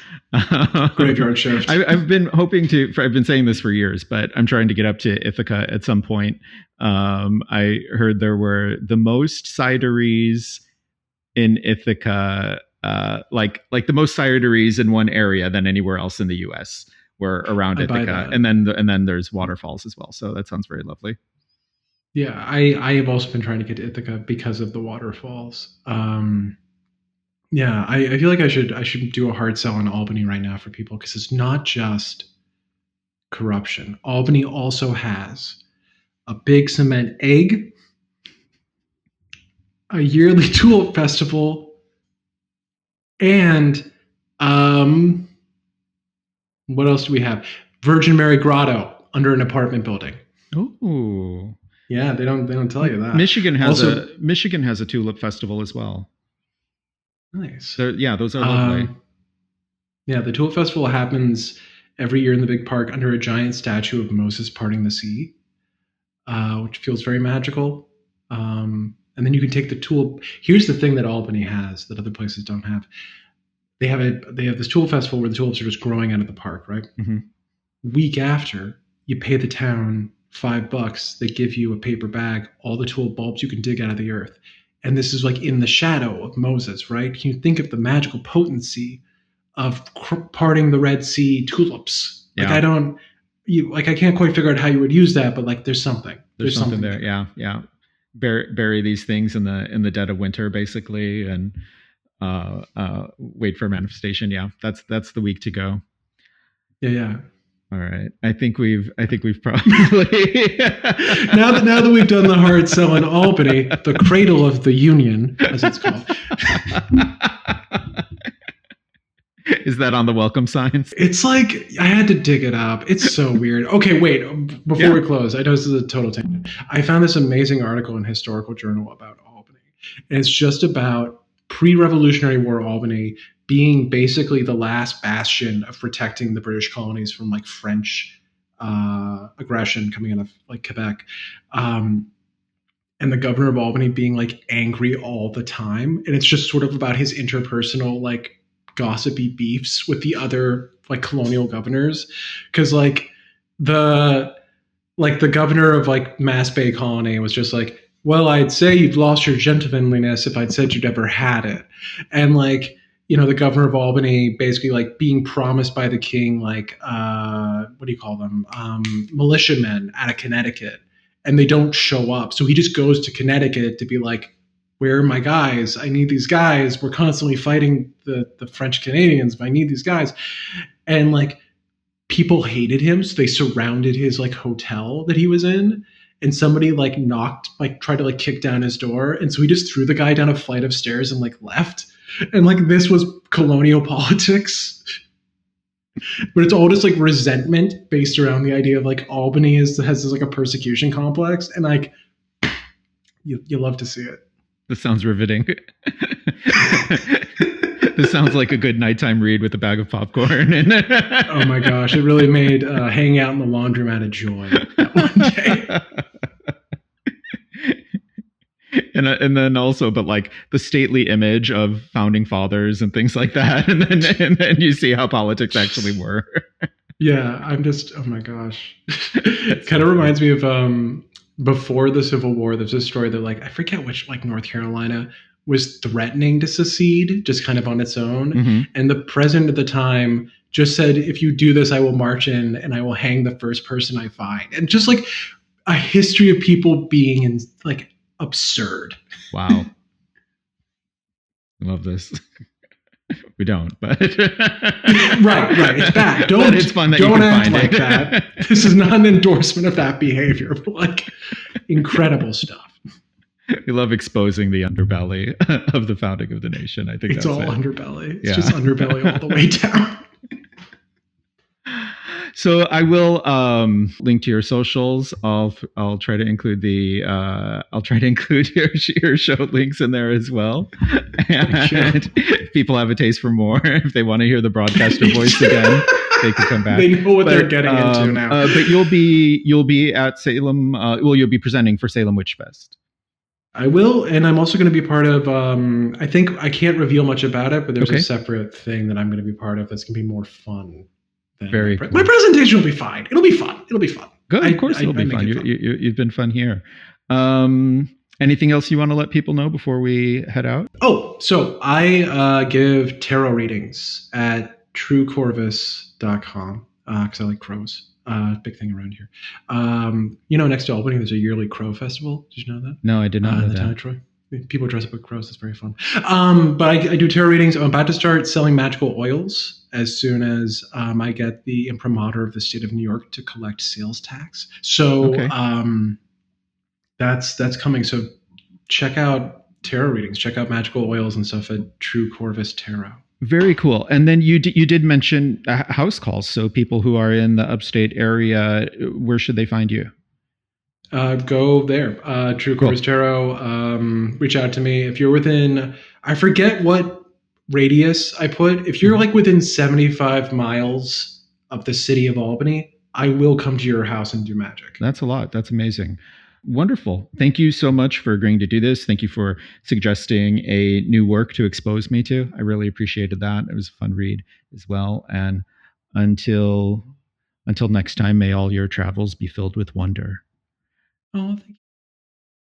[SPEAKER 10] Graveyard shift.
[SPEAKER 9] I've been I've been saying this for years, but I'm trying to get up to Ithaca at some point. I heard there were the most cideries in Ithaca, like the most cideries in one area than anywhere else in the US. Were around Ithaca, and then there's waterfalls as well. So that sounds very lovely.
[SPEAKER 10] Yeah, I have also been trying to get to Ithaca because of the waterfalls. Yeah, I feel like I should do a hard sell on Albany right now for people because it's not just corruption. Albany also has a big cement egg, a yearly tulip festival, and what else do we have? Virgin Mary Grotto under an apartment building.
[SPEAKER 9] Ooh.
[SPEAKER 10] Yeah, they don't tell you that.
[SPEAKER 9] Michigan has a tulip festival as well.
[SPEAKER 10] Nice.
[SPEAKER 9] Those are lovely.
[SPEAKER 10] Yeah, the tulip festival happens every year in the big park under a giant statue of Moses parting the sea, which feels very magical. And then you can take the tulip. Here's the thing that Albany has that other places don't have. They have this tulip festival where the tulips are just growing out of the park, right?
[SPEAKER 9] Mm-hmm.
[SPEAKER 10] Week after, you pay the town $5. They give you a paper bag, all the tulip bulbs you can dig out of the earth. And this is like in the shadow of Moses, right? Can you think of the magical potency of parting the Red Sea tulips?
[SPEAKER 9] Yeah.
[SPEAKER 10] Like I can't quite figure out how you would use that, but like there's something.
[SPEAKER 9] There's something there. Yeah. Bury these things in the dead of winter, basically, and wait for manifestation. Yeah, that's the week to go.
[SPEAKER 10] Yeah.
[SPEAKER 9] All right. I think we've probably
[SPEAKER 10] now that we've done the hard sell in Albany, the cradle of the Union, as it's called.
[SPEAKER 9] Is that on the welcome signs?
[SPEAKER 10] It's like, I had to dig it up. It's so weird. Okay, wait. Before we close, I know this is a total tangent. I found this amazing article in Historical Journal about Albany. And it's just about pre-Revolutionary War Albany being basically the last bastion of protecting the British colonies from like French aggression coming out of like Quebec. And the governor of Albany being like angry all the time. And it's just sort of about his interpersonal like gossipy beefs with the other like colonial governors. Cause like the governor of like Mass Bay Colony was just like, well, I'd say you've lost your gentlemanliness if I'd said you'd ever had it. And like, you know, the governor of Albany basically like being promised by the king, like, what do you call them? Militiamen out of Connecticut. And they don't show up. So he just goes to Connecticut to be like, where are my guys? I need these guys. We're constantly fighting the French Canadians, but I need these guys. And like people hated him. So they surrounded his like hotel that he was in. And somebody like tried to like kick down his door. And so he just threw the guy down a flight of stairs and like left. And like this was colonial politics. But it's all just like resentment based around the idea of like Albany has this like a persecution complex. And like you love to see it.
[SPEAKER 9] This sounds riveting. This sounds like a good nighttime read with a bag of popcorn.
[SPEAKER 10] Oh my gosh, it really made hanging out in the laundromat a joy that one day.
[SPEAKER 9] And then also, but like the stately image of founding fathers and things like that, and then you see how politics actually were.
[SPEAKER 10] Yeah, I'm just, oh my gosh. It kind of reminds me of before the Civil War, there's a story that like, I forget which, like North Carolina was threatening to secede just kind of on its own. Mm-hmm. And the president at the time just said, if you do this, I will march in and I will hang the first person I find. And just like a history of people being in like absurd.
[SPEAKER 9] Wow. I love this. We don't, but
[SPEAKER 10] right. It's bad.
[SPEAKER 9] But it's fun that you can
[SPEAKER 10] act
[SPEAKER 9] find
[SPEAKER 10] like
[SPEAKER 9] it.
[SPEAKER 10] That. This is not an endorsement of that behavior, but like incredible stuff.
[SPEAKER 9] We love exposing the underbelly of the founding of the nation. I think
[SPEAKER 10] it's
[SPEAKER 9] that's
[SPEAKER 10] all
[SPEAKER 9] it.
[SPEAKER 10] Underbelly. It's just underbelly all the way down.
[SPEAKER 9] So I will link to your socials. I'll try to include your show links in there as well. And if people have a taste for more, if they want to hear the broadcaster voice again, they can come back.
[SPEAKER 10] They know what they're getting into now.
[SPEAKER 9] But you'll be at Salem. You'll be presenting for Salem Witch Fest.
[SPEAKER 10] I will, and I'm also going to be part of. I think I can't reveal much about it, but there's a separate thing that I'm going to be part of that's going to be more fun.
[SPEAKER 9] Very cool.
[SPEAKER 10] My presentation will be fine. It'll be fun.
[SPEAKER 9] Good. Of course, it'll be fun. You've been fun here. Anything else you want to let people know before we head out? Oh, so I give tarot readings at truecorvus.com because I like crows. Big thing around here. Next to Albany, there's a yearly crow festival. Did you know that? No, I did not know
[SPEAKER 10] the
[SPEAKER 9] that.
[SPEAKER 10] town of Troy. People dress up with crows. It's very fun. But I do tarot readings. I'm about to start selling magical oils as soon as I get the imprimatur of the state of New York to collect sales tax. So that's coming. So check out tarot readings. Check out magical oils and stuff at True Corvus Tarot. Very cool. And then you did mention house calls. So people who are in the upstate area, where should they find you? Go there. True Corvus Tarot. Reach out to me. If you're within, I forget what radius I put. If you're like within 75 miles of the city of Albany, I will come to your house and do magic. That's a lot. That's amazing. Wonderful. Thank you so much for agreeing to do this. Thank you for suggesting a new work to expose me to. I really appreciated that. It was a fun read as well. And until next time, may all your travels be filled with wonder. Oh, thank you.